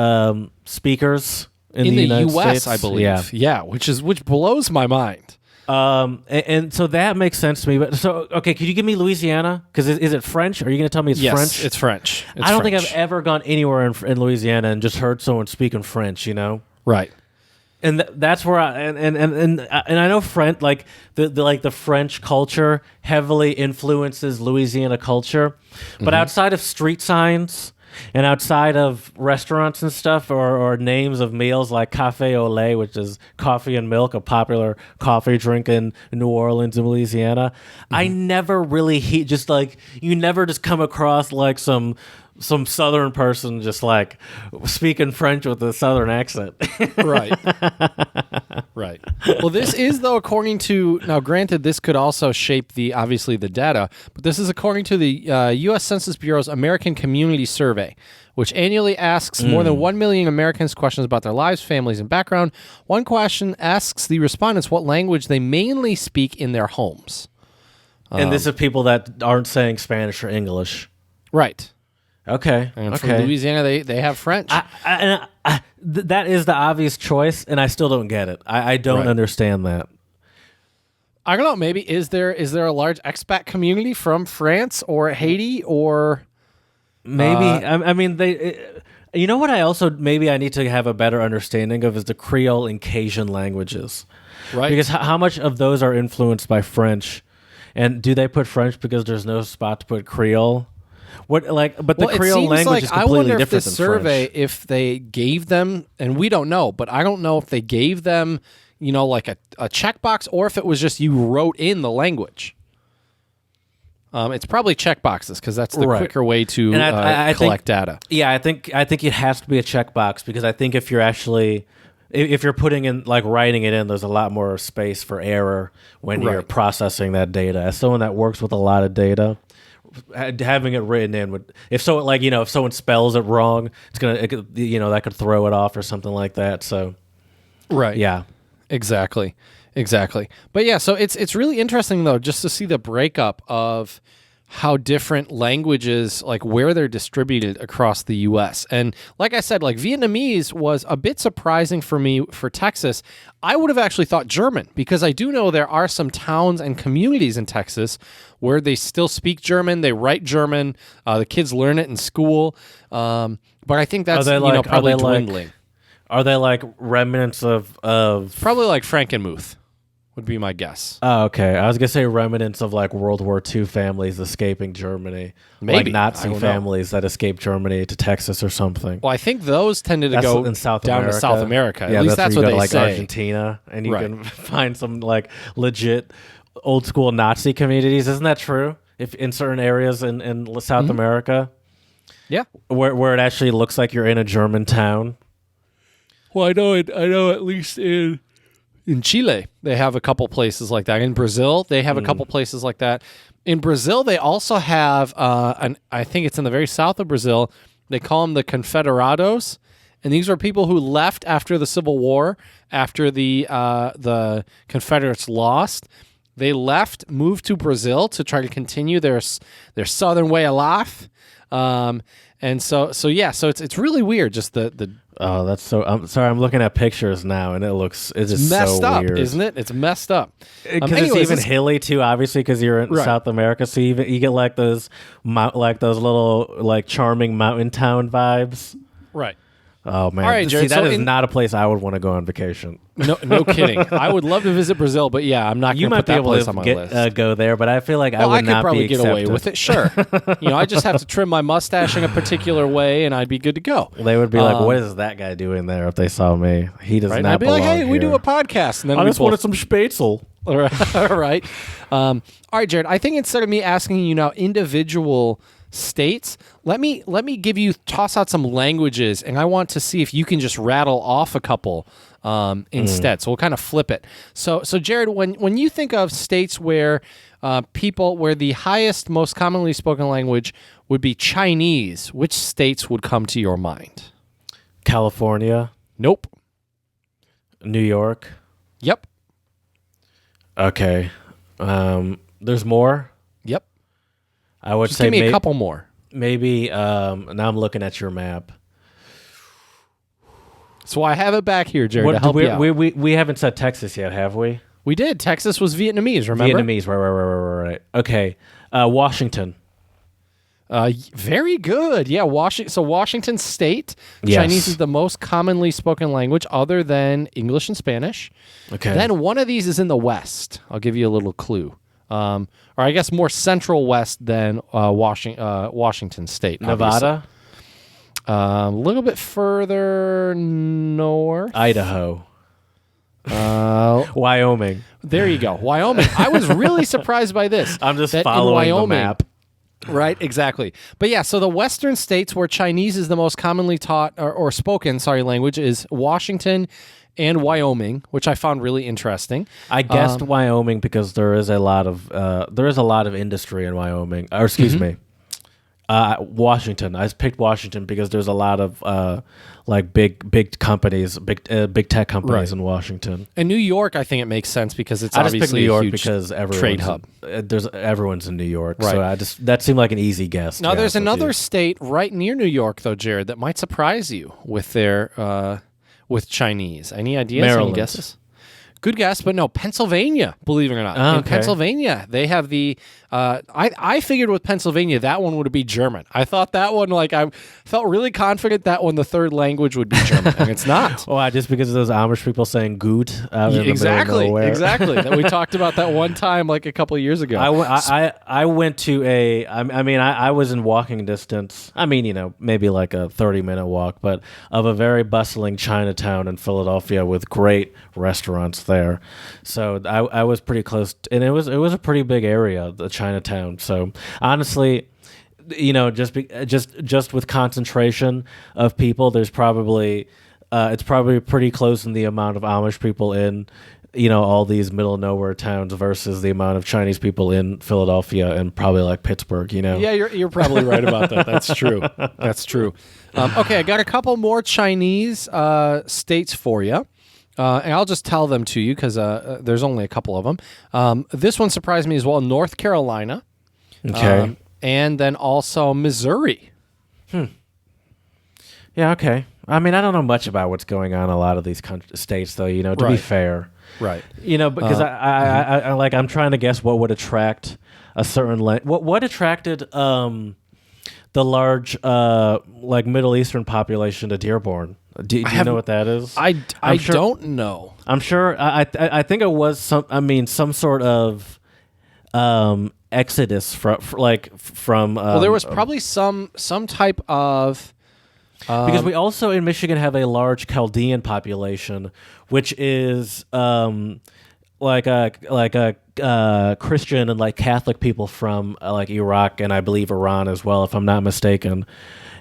speakers in the United
U.S.
States.
I believe. Yeah, which blows my mind.
And so that makes sense to me. But so, okay, could you give me Louisiana? Because is it French? Are you going to tell me it's
yes,
French?
It's French.
I don't think I've ever gone anywhere in Louisiana and just heard someone speaking French.
Right.
And that's where and I know French, like the French culture heavily influences Louisiana culture, but outside of street signs And outside of restaurants and stuff, or names of meals like cafe au lait, which is coffee and milk, a popular coffee drink in New Orleans and Louisiana, I never really just like you never just come across like some Southern person just like speaking French with a Southern accent.
Right. Right. Well, this is though according to now. Granted, this could also shape obviously the data, but this is according to the U.S. Census Bureau's American Community Survey, which annually asks more than 1 million Americans questions about their lives, families, and background. One question asks the respondents what language they mainly speak in their homes.
And this is people that aren't saying Spanish or English.
Right.
Okay.
And for Louisiana, they have French.
That is the obvious choice, and I still don't get it. I don't understand that.
I don't know. Maybe is there a large expat community from France or Haiti or
maybe? I mean, you know what? I also maybe I need to have a better understanding of is the Creole and Cajun languages,
right?
Because how much of those are influenced by French, and do they put French because there's no spot to put Creole? But the Creole language is completely
I wonder if
different
this
than
survey,
French.
if they gave them, and we don't know, but I don't know if they gave them, like a checkbox, or if it was just you wrote in the language. It's probably checkboxes because that's the quicker way to
I
collect
think,
data.
Yeah, I think it has to be a checkbox because I think if you're putting in like writing it in, there's a lot more space for error when you're processing that data. As someone that works with a lot of data, having it written in would if someone spells it wrong, that could throw it off or something like that. So,
right,
yeah,
exactly. But yeah, so it's really interesting though, just to see the breakup of how different languages, like where they're distributed across the U.S. And like I said, like Vietnamese was a bit surprising for me for Texas. I would have actually thought German because I do know there are some towns and communities in Texas where they still speak German, they write German, the kids learn it in school. But I think that's probably dwindling.
Are they like remnants of
probably like Frankenmuth? Would be my guess.
Oh, okay. I was gonna say remnants of like World War II families escaping Germany,
maybe
like Nazi families that escaped Germany to Texas or something.
Well, I think those tended to go
in South
down
America.
to South America.
Yeah,
at least that's what
where you
they
go to,
say.
like Argentina, and you can find some like legit old school Nazi communities. Isn't that true? If in certain areas in South America,
yeah,
where it actually looks like you're in a German town.
Well, I know at least in Chile, they have a couple places like that. In Brazil, they have a couple places like that. In Brazil, they also have, I think it's in the very south of Brazil, they call them the Confederados. And these are people who left after the Civil War, after the Confederates lost. They left, moved to Brazil to try to continue their southern way of life. And so it's really weird, just the
Oh, that's so. I'm sorry. I'm looking at pictures now, and it's just
messed
so
up,
weird.
isn't it? It's messed up
because it's even hilly too. Obviously, because you're in South America, so you get like those little like charming mountain town vibes.
Right.
Oh man!
All right, Jared,
that is not a place I would want to go on vacation.
No kidding. I would love to visit Brazil, but yeah, I'm not going to put that place on my list.
Go there, but I feel like I would
I could
not
probably
be
get away with it. Sure. I just have to trim my mustache in a particular way, and I'd be good to go.
They would be like, "What is that guy doing there?" If they saw me, he does not.
I'd be like, "Hey,
here.
we do a podcast." And then
I just wanted some spätzle.
All right. All right, Jared. I think instead of me asking you now individual states, let me toss out some languages, and I want to see if you can just rattle off a couple instead. So we'll kind of flip it. So Jared, when you think of states where where the highest, most commonly spoken language would be Chinese, which states would come to your mind?
California.
Nope.
New York.
Yep.
Okay. There's more.
Yep.
I would
Just
say
give me a couple more.
Maybe now I'm looking at your map.
So I have it back here, Jared, to help you out.
We haven't said Texas yet, have we?
We did. Texas was Vietnamese, remember?
Vietnamese, right. Okay. Washington.
Very good. Yeah, Washington State.
Yes.
Chinese is the most commonly spoken language other than English and Spanish.
Okay.
Then one of these is in the West. I'll give you a little clue. Or I guess more central West than Washington State.
Nevada?
A little bit further north.
Idaho. Wyoming.
There you go. Wyoming. I was really surprised by this.
I'm just
that in
following
Wyoming,
the map.
Right, exactly. But yeah, so the western states where Chinese is the most commonly taught or spoken, language is Washington and Wyoming, which I found really interesting.
I guessed Wyoming because there is a lot of industry in Wyoming. Or excuse me, Washington. I picked Washington because there's a lot of like big companies, big tech companies in Washington.
In New York, I think it makes sense because it's
I just picked
obviously
New York
a huge
because
trade hub.
Everyone's in New York,
Right.
so that seemed like an easy guess.
Now, there's another state right near New York, though, Jared, that might surprise you with their with Chinese. Any ideas?
Maryland.
Any guesses? Good guess, but no, Pennsylvania, believe it or not. In
Okay.
Pennsylvania, they have the... I figured with Pennsylvania, that one would be German. I thought that one, I felt really confident that one, the third language, would be German, and it's not.
Oh, just because of those Amish people saying "gut" out in the middle of nowhere.
Exactly. That we talked about that one time, like a couple of years ago.
I went to I was in walking distance. Maybe like a 30-minute walk, but of a very bustling Chinatown in Philadelphia with great restaurants there. So I was pretty close, and it was a pretty big area, the Chinatown. So honestly, just with concentration of people, there's probably it's probably pretty close in the amount of Amish people in all these middle of nowhere towns versus the amount of Chinese people in Philadelphia and probably like Pittsburgh.
Yeah, you're probably right about that. That's true. That's true. Okay, I got a couple more Chinese states for you. And I'll just tell them to you because there's only a couple of them. This one surprised me as well. North Carolina.
Okay.
And then also Missouri.
Yeah, okay. I don't know much about what's going on in a lot of these states, though, to be fair.
Right.
Because I'm trying to guess what would attract a certain... What attracted the large Middle Eastern population to Dearborn? Do you know what that is?
I don't know.
I'm sure. I think it was some sort of exodus from.
Well, there was probably some type of.
Because we also in Michigan have a large Chaldean population, which is like a Christian and like Catholic people from like Iraq and I believe Iran as well, if I'm not mistaken.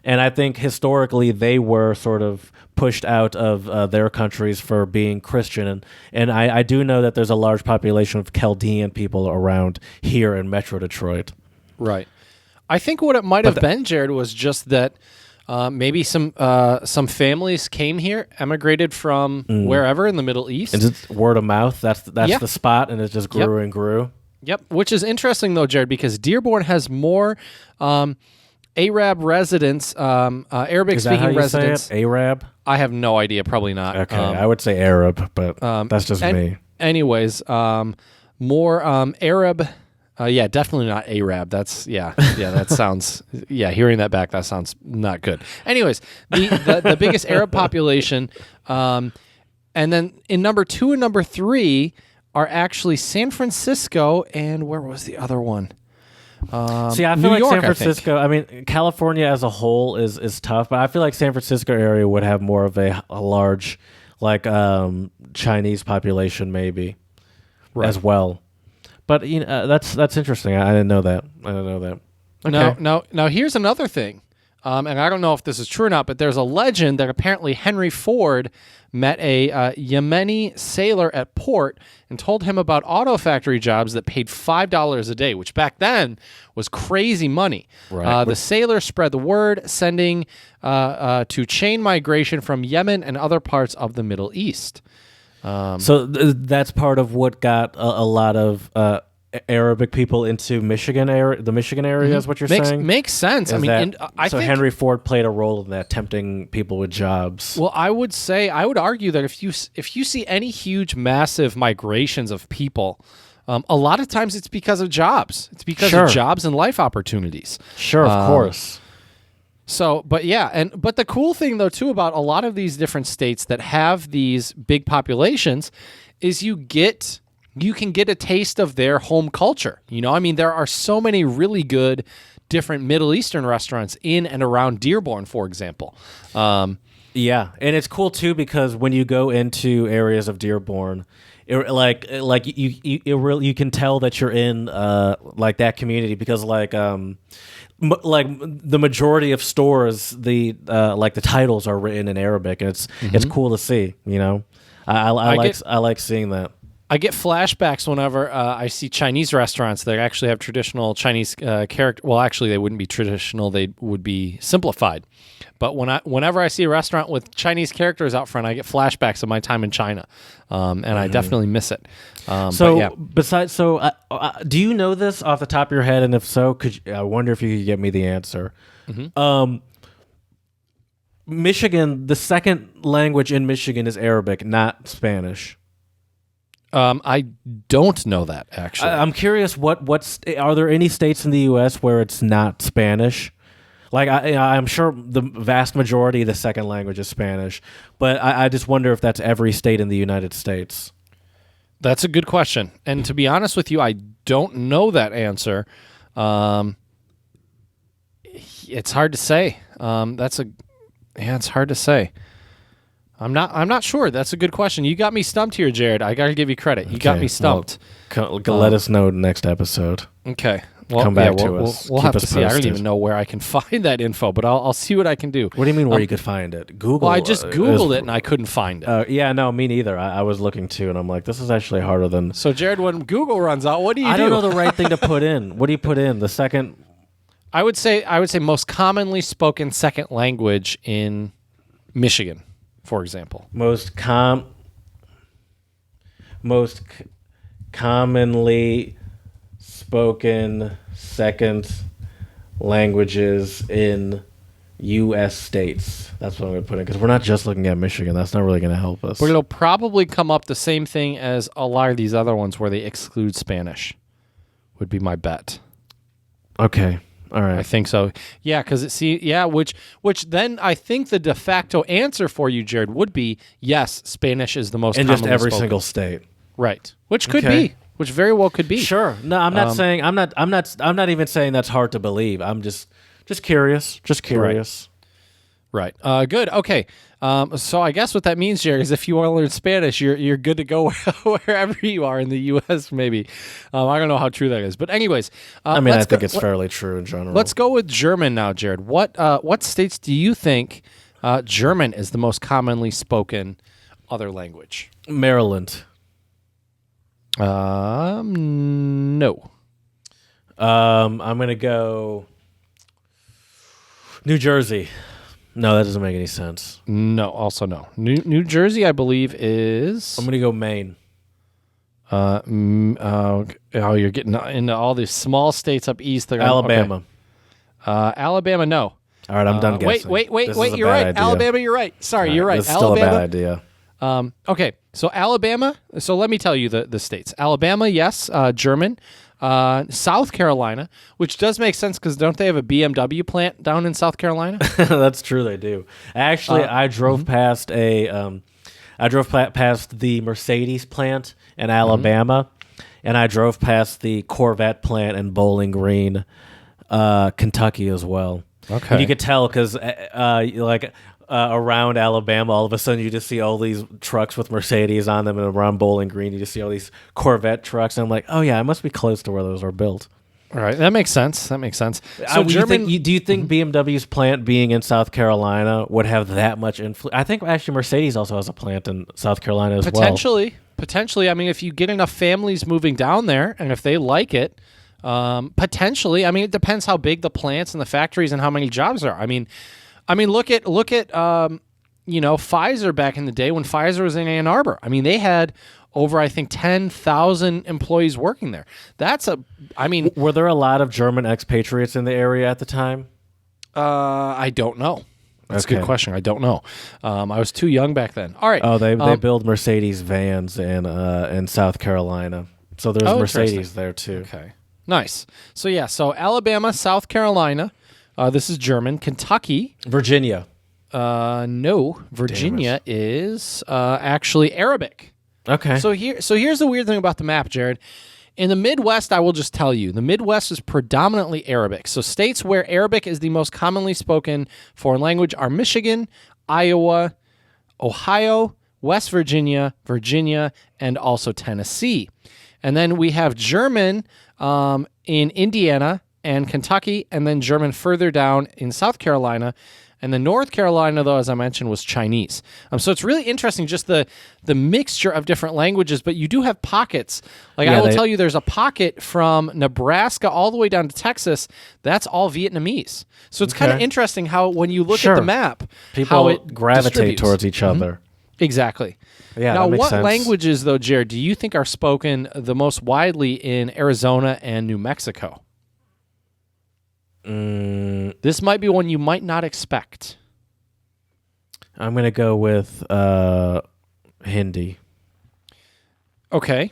And I think historically they were sort of pushed out of their countries for being Christian. And I do know that there's a large population of Chaldean people around here in Metro Detroit.
Right. I think what it might have been, Jared, was just that maybe some families came here, emigrated from wherever in the Middle East.
And it's word of mouth. That's the spot, and it just grew and grew.
Yep. Which is interesting, though, Jared, because Dearborn has more... Arab residents, Arabic-speaking residents.
Arab?
I have no idea. Probably not.
Okay, I would say Arab, but that's just me.
Anyways, more Arab. Yeah, definitely not Arab. That sounds. Yeah, hearing that back, that sounds not good. Anyways, the biggest Arab population, and then in number 2 and number 3 are actually San Francisco, and where was the other one?
I feel
New
like
York,
San Francisco. California as a whole is tough, but I feel like San Francisco area would have more of a large, Chinese population maybe, as well. But that's interesting. I didn't know that. Okay.
Now here's another thing, and I don't know if this is true or not, but there's a legend that apparently Henry Ford met a Yemeni sailor at port and told him about auto factory jobs that paid $5 a day, which back then was crazy money.
Right.
The sailor spread the word, sending to chain migration from Yemen and other parts of the Middle East.
So that's part of what got a lot of Arabic people into Michigan area. The Michigan area is what you're saying.
Makes sense. I think
Henry Ford played a role in that, tempting people with jobs.
Well, I would argue that if you see any huge, massive migrations of people, a lot of times it's because of jobs. It's because of jobs and life opportunities.
Sure, of course.
So, but the cool thing though too about a lot of these different states that have these big populations is you can get a taste of their home culture. There are so many really good different Middle Eastern restaurants in and around Dearborn, for example.
Yeah, and it's cool too because when you go into areas of Dearborn, you can tell that you're in like that community because like the majority of stores like the titles are written in Arabic, and it's cool to see. You know, I like seeing that.
I get flashbacks whenever I see Chinese restaurants that actually have traditional Chinese character. Well, actually, they wouldn't be traditional; they would be simplified. But whenever I see a restaurant with Chinese characters out front, I get flashbacks of my time in China, and I definitely miss it.
Do you know this off the top of your head? And if so, I wonder if you could get me the answer. Michigan, the second language in Michigan is Arabic, not Spanish.
I don't know that actually.
I'm curious. Are there any states in the U.S. where it's not Spanish? Like I'm sure the vast majority of the second language is Spanish, but I just wonder if that's every state in the United States.
That's a good question, and to be honest with you, I don't know that answer. It's hard to say. It's hard to say. I'm not sure. That's a good question. You got me stumped here, Jared. I got to give you credit. You got me stumped.
Well, let us know next episode.
Okay. Well,
come back to us.
We'll have to see. I don't even know where I can find that info, but I'll see what I can do.
What do you mean where you could find it? Google.
Well, I just Googled it and I couldn't find it.
Yeah, no, me neither. I was looking too, and I'm like, this is actually harder than.
So, Jared, when Google runs out, what do you do?
I don't know the right thing to put in. What do you put in? The second.
I would say most commonly spoken second language in Michigan, for example.
Most commonly spoken second languages in U.S. states. That's what I'm going to put in because we're not just looking at Michigan. That's not really going to help us.
But it'll probably come up the same thing as a lot of these other ones where they exclude Spanish, would be my bet.
Okay. All right.
I think so. Yeah, because which then I think the de facto answer for you, Jared, would be yes, Spanish is the most
in
commonly
just every
spoken.
Single state.
Right. Which could be. Which very well could be.
Sure. No, I'm not saying I'm not even saying that's hard to believe. I'm just curious. Just curious.
Right. Good. Okay. So I guess what that means, Jerry, is if you want to learn Spanish, you're good to go wherever you are in the U.S. Maybe. I don't know how true that is, but anyways.
I think it's fairly true in general.
Let's go with German now, Jared. What states do you think German is the most commonly spoken other language?
Maryland.
No.
I'm gonna go New Jersey. No, that doesn't make any sense.
No, also no. New Jersey, I believe, is.
I'm gonna go Maine.
You're getting into all these small states up east.
Alabama.
Okay. Alabama, no.
All right, I'm done guessing.
Wait. You're right. Idea. Alabama, you're right. Sorry, you're right.
This is
Alabama.
Still a bad idea.
Okay, so Alabama. So let me tell you the states. Alabama, yes. German. South Carolina, which does make sense because don't they have a BMW plant down in South Carolina?
That's true, they do. Actually, I drove past past the Mercedes plant in Alabama, and I drove past the Corvette plant in Bowling Green, Kentucky as well.
Okay,
and you could tell because around Alabama, all of a sudden you just see all these trucks with Mercedes on them, and around Bowling Green you just see all these Corvette trucks, and I'm like, oh yeah, I must be close to where those are built.
All right, that makes sense. So
German, do you think BMW's plant being in South Carolina would have that much influence? I think actually Mercedes also has a plant in South Carolina as well.
Potentially. I mean, if you get enough families moving down there, and if they like it, potentially. I mean, it depends how big the plants and the factories and how many jobs there are. I mean, look at Pfizer back in the day when Pfizer was in Ann Arbor. I mean, they had over, I think, 10,000 employees working there. Were there a lot of German expatriates in the area at the time? I don't know. That's a good question. I don't know. I was too young back then. All right.
Oh, they build Mercedes vans in South Carolina. So there's Mercedes there too.
Okay. Nice. So yeah, Alabama, South Carolina. This is German. Kentucky.
Virginia.
No. Virginia is actually Arabic.
Okay.
So here's the weird thing about the map, Jared. In the Midwest, I will just tell you, the Midwest is predominantly Arabic. So states where Arabic is the most commonly spoken foreign language are Michigan, Iowa, Ohio, West Virginia, Virginia, and also Tennessee. And then we have German in Indiana and Kentucky, and then German further down in South Carolina. And then North Carolina, though, as I mentioned, was Chinese. So it's really interesting, just the mixture of different languages, but you do have pockets. Like I will tell you, there's a pocket from Nebraska all the way down to Texas. That's all Vietnamese. So it's kind of interesting how when you look at the map,
people
how it
gravitate
distributes
towards each other.
Exactly.
Yeah,
now,
that makes
what
sense.
languages, though, Jared, do you think are spoken the most widely in Arizona and New Mexico? This might be one you might not expect.
I'm going to go with Hindi.
Okay.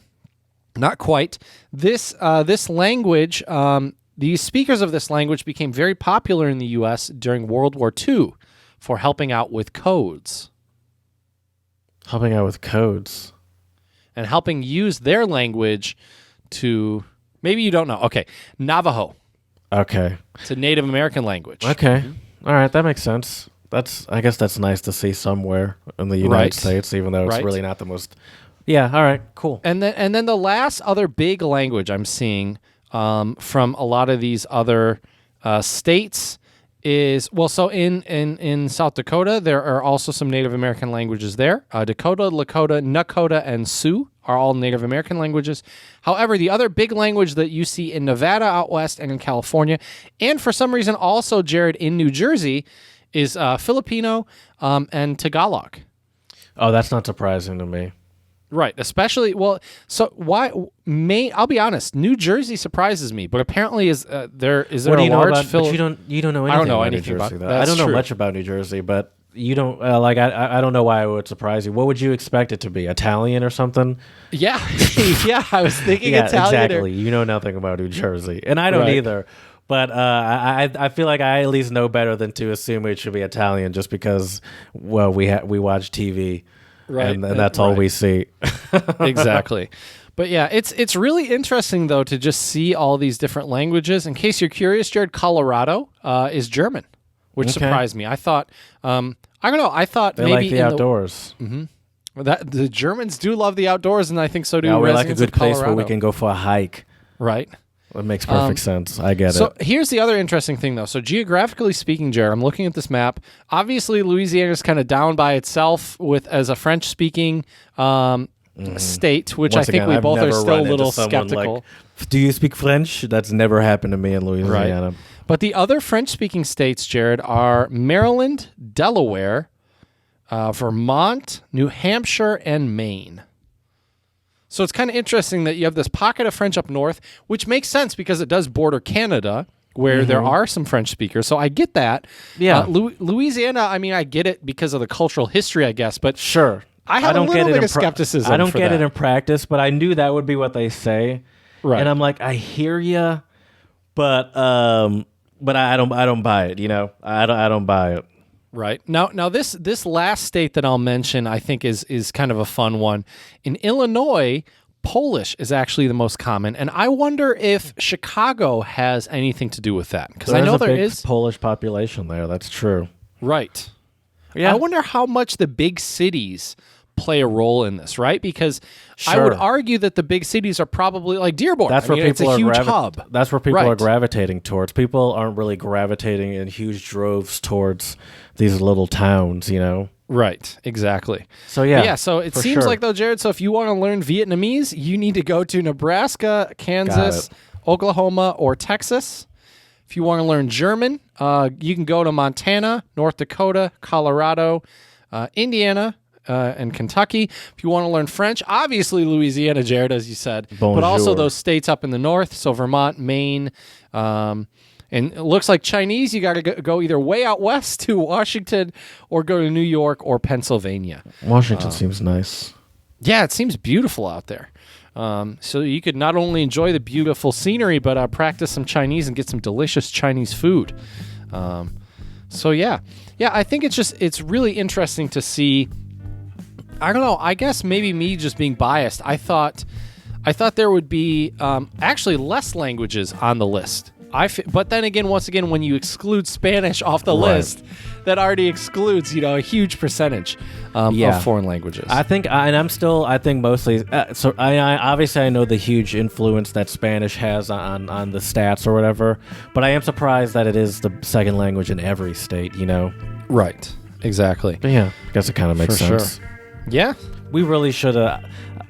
Not quite. This language, these speakers of this language became very popular in the U.S. during World War II for helping out with codes.
Helping out with codes.
And helping use their language to... Maybe you don't know. Okay. Navajo.
Okay.
It's a Native American language.
Okay. All right, that makes sense. I guess that's nice to see somewhere in the United States, even though it's really not the most... Yeah, all right, cool.
And then the last other big language I'm seeing from a lot of these other states is, well, so in South Dakota, there are also some Native American languages there. Dakota, Lakota, Nakota, and Sioux are all Native American languages. However, the other big language that you see in Nevada out west and in California, and for some reason also, Jared, in New Jersey, is Filipino and Tagalog.
Oh, that's not surprising to me.
Right, especially, well, so I'll be honest, New Jersey surprises me, but apparently there a large...
But you don't know anything
I don't know
about
anything
New Jersey,
about
though. I don't know
true.
much about New Jersey, but you don't, I don't know why it would surprise you. What would you expect it to be? Italian or something?
Yeah, yeah, I was thinking
Yeah,
Italian.
exactly. You know nothing about New Jersey, and I don't either. But I feel like I at least know better than to assume it should be Italian just because, well, we watch TV.
Right,
and that's all we see.
Exactly. But yeah, it's really interesting, though, to just see all these different languages. In case you're curious, Jared, Colorado is German, which surprised me. I thought, I don't know, I thought
they
maybe
like the outdoors.
That the Germans do love the outdoors, and I think so do
we like a
residents
good
of
place where we
Colorado.
can go for a hike.
Right.
It makes perfect sense. I get
So
it.
here's the other interesting thing, though. So geographically speaking, Jared, I'm looking at this map. Obviously, Louisiana is kind of down by itself as a French-speaking state, which
Once
I think
again,
we
I've
both are
never
still a
run into
little
someone
skeptical.
like, do you speak French? That's never happened to me in Louisiana.
Right. But the other French-speaking states, Jared, are Maryland, Delaware, Vermont, New Hampshire, and Maine. So it's kind of interesting that you have this pocket of French up north, which makes sense because it does border Canada, where there are some French speakers. So I get that.
Yeah.
Louisiana, I mean, I get it because of the cultural history, I guess. But
Sure.
I have a little bit of skepticism.
I don't
for
get
that.
it in practice, but I knew that would be what they say.
Right.
And I'm like, I hear you, but I don't buy it. You know, I don't buy it.
Right. Now this last state that I'll mention, I think is kind of a fun one. In Illinois, Polish is actually the most common, and I wonder if Chicago has anything to do with that, because I know there is
Polish population there. That's true.
Right.
Yeah.
I wonder how much the big cities play a role in this, right? Because I
Sure.
would argue that the big cities are probably like Dearborn.
That's where
it's
people
a
are
huge hub.
That's where people are
Right.
gravitating towards. People aren't really gravitating in huge droves towards these little towns, you know.
Right, exactly.
So yeah.
Yeah, so it
for
seems
sure.
like, though, Jared, so if you want to learn Vietnamese, you need to go to Nebraska, Kansas, Oklahoma, or Texas. If you want to learn German, you can go to Montana, North Dakota, Colorado, Indiana, and Kentucky. If you want to learn French, obviously Louisiana, Jared, as you said, but also
Bonjour.
those states up in the north, so Vermont, Maine, and it looks like Chinese, you got to go either way out west to Washington or go to New York or Pennsylvania.
Washington seems nice.
Yeah, it seems beautiful out there. So you could not only enjoy the beautiful scenery, but practice some Chinese and get some delicious Chinese food. So yeah, I think it's really interesting to see. I don't know. I guess maybe me just being biased. I thought I thought there would be actually less languages on the list. But then again, once again, when you exclude Spanish off the list, that already excludes, a huge percentage of foreign languages.
I think mostly. So I obviously I know the huge influence that Spanish has on the stats or whatever, but I am surprised that it is the second language in every state.
Right. Exactly.
But yeah, I guess it kind of makes sense.
Sure. Yeah.
We really should.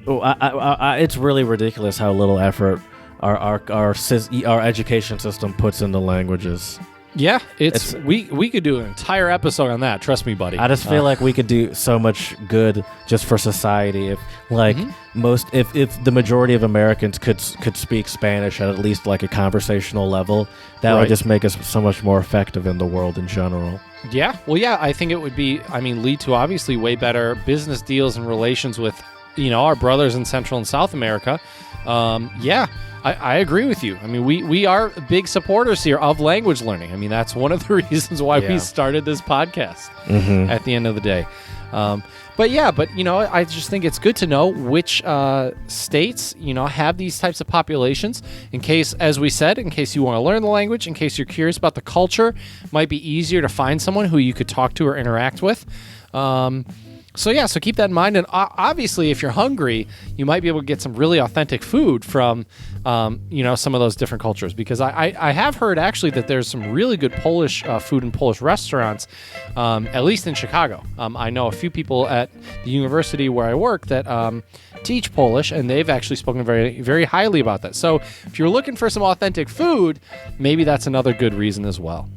It's really ridiculous how little effort our education system puts into languages.
Yeah, we could do an entire episode on that. Trust me, buddy.
I just feel like we could do so much good just for society if if the majority of Americans could speak Spanish at least like a conversational level. That would just make us so much more effective in the world in general.
Yeah, well, yeah, I think it would lead to obviously way better business deals and relations with our brothers in Central and South America. I agree with you. We are big supporters here of language learning. That's one of the reasons why we started this podcast at the end of the day. But I just think it's good to know which states, have these types of populations in case, as we said, in case you want to learn the language, in case you're curious about the culture, it might be easier to find someone who you could talk to or interact with. So keep that in mind. And obviously, if you're hungry, you might be able to get some really authentic food from, some of those different cultures. Because I have heard actually that there's some really good Polish food in Polish restaurants, at least in Chicago. I know a few people at the university where I work that teach Polish, and they've actually spoken very, very highly about that. So if you're looking for some authentic food, maybe that's another good reason as well.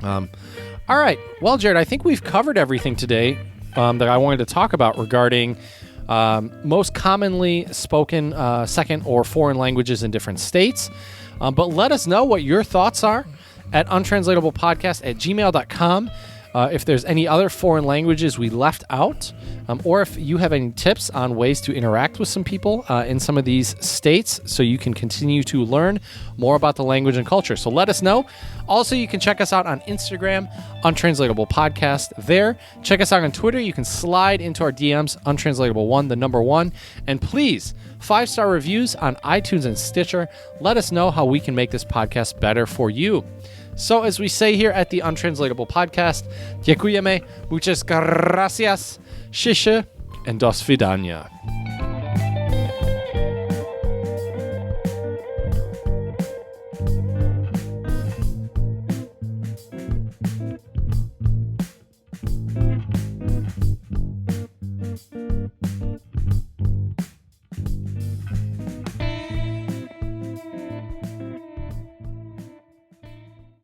All right. Well, Jared, I think we've covered everything today that I wanted to talk about regarding most commonly spoken second or foreign languages in different states. But let us know what your thoughts are at untranslatablepodcast@gmail.com. If there's any other foreign languages we left out, or if you have any tips on ways to interact with some people in some of these states so you can continue to learn more about the language and culture. So let us know. Also, you can check us out on Instagram, Untranslatable Podcast there. Check us out on Twitter. You can slide into our DMs, Untranslatable1, the number 1. And please, 5-star reviews on iTunes and Stitcher. Let us know how we can make this podcast better for you. So as we say here at the Untranslatable Podcast, dziękujemy, muchas gracias, shishi, and dos vidania.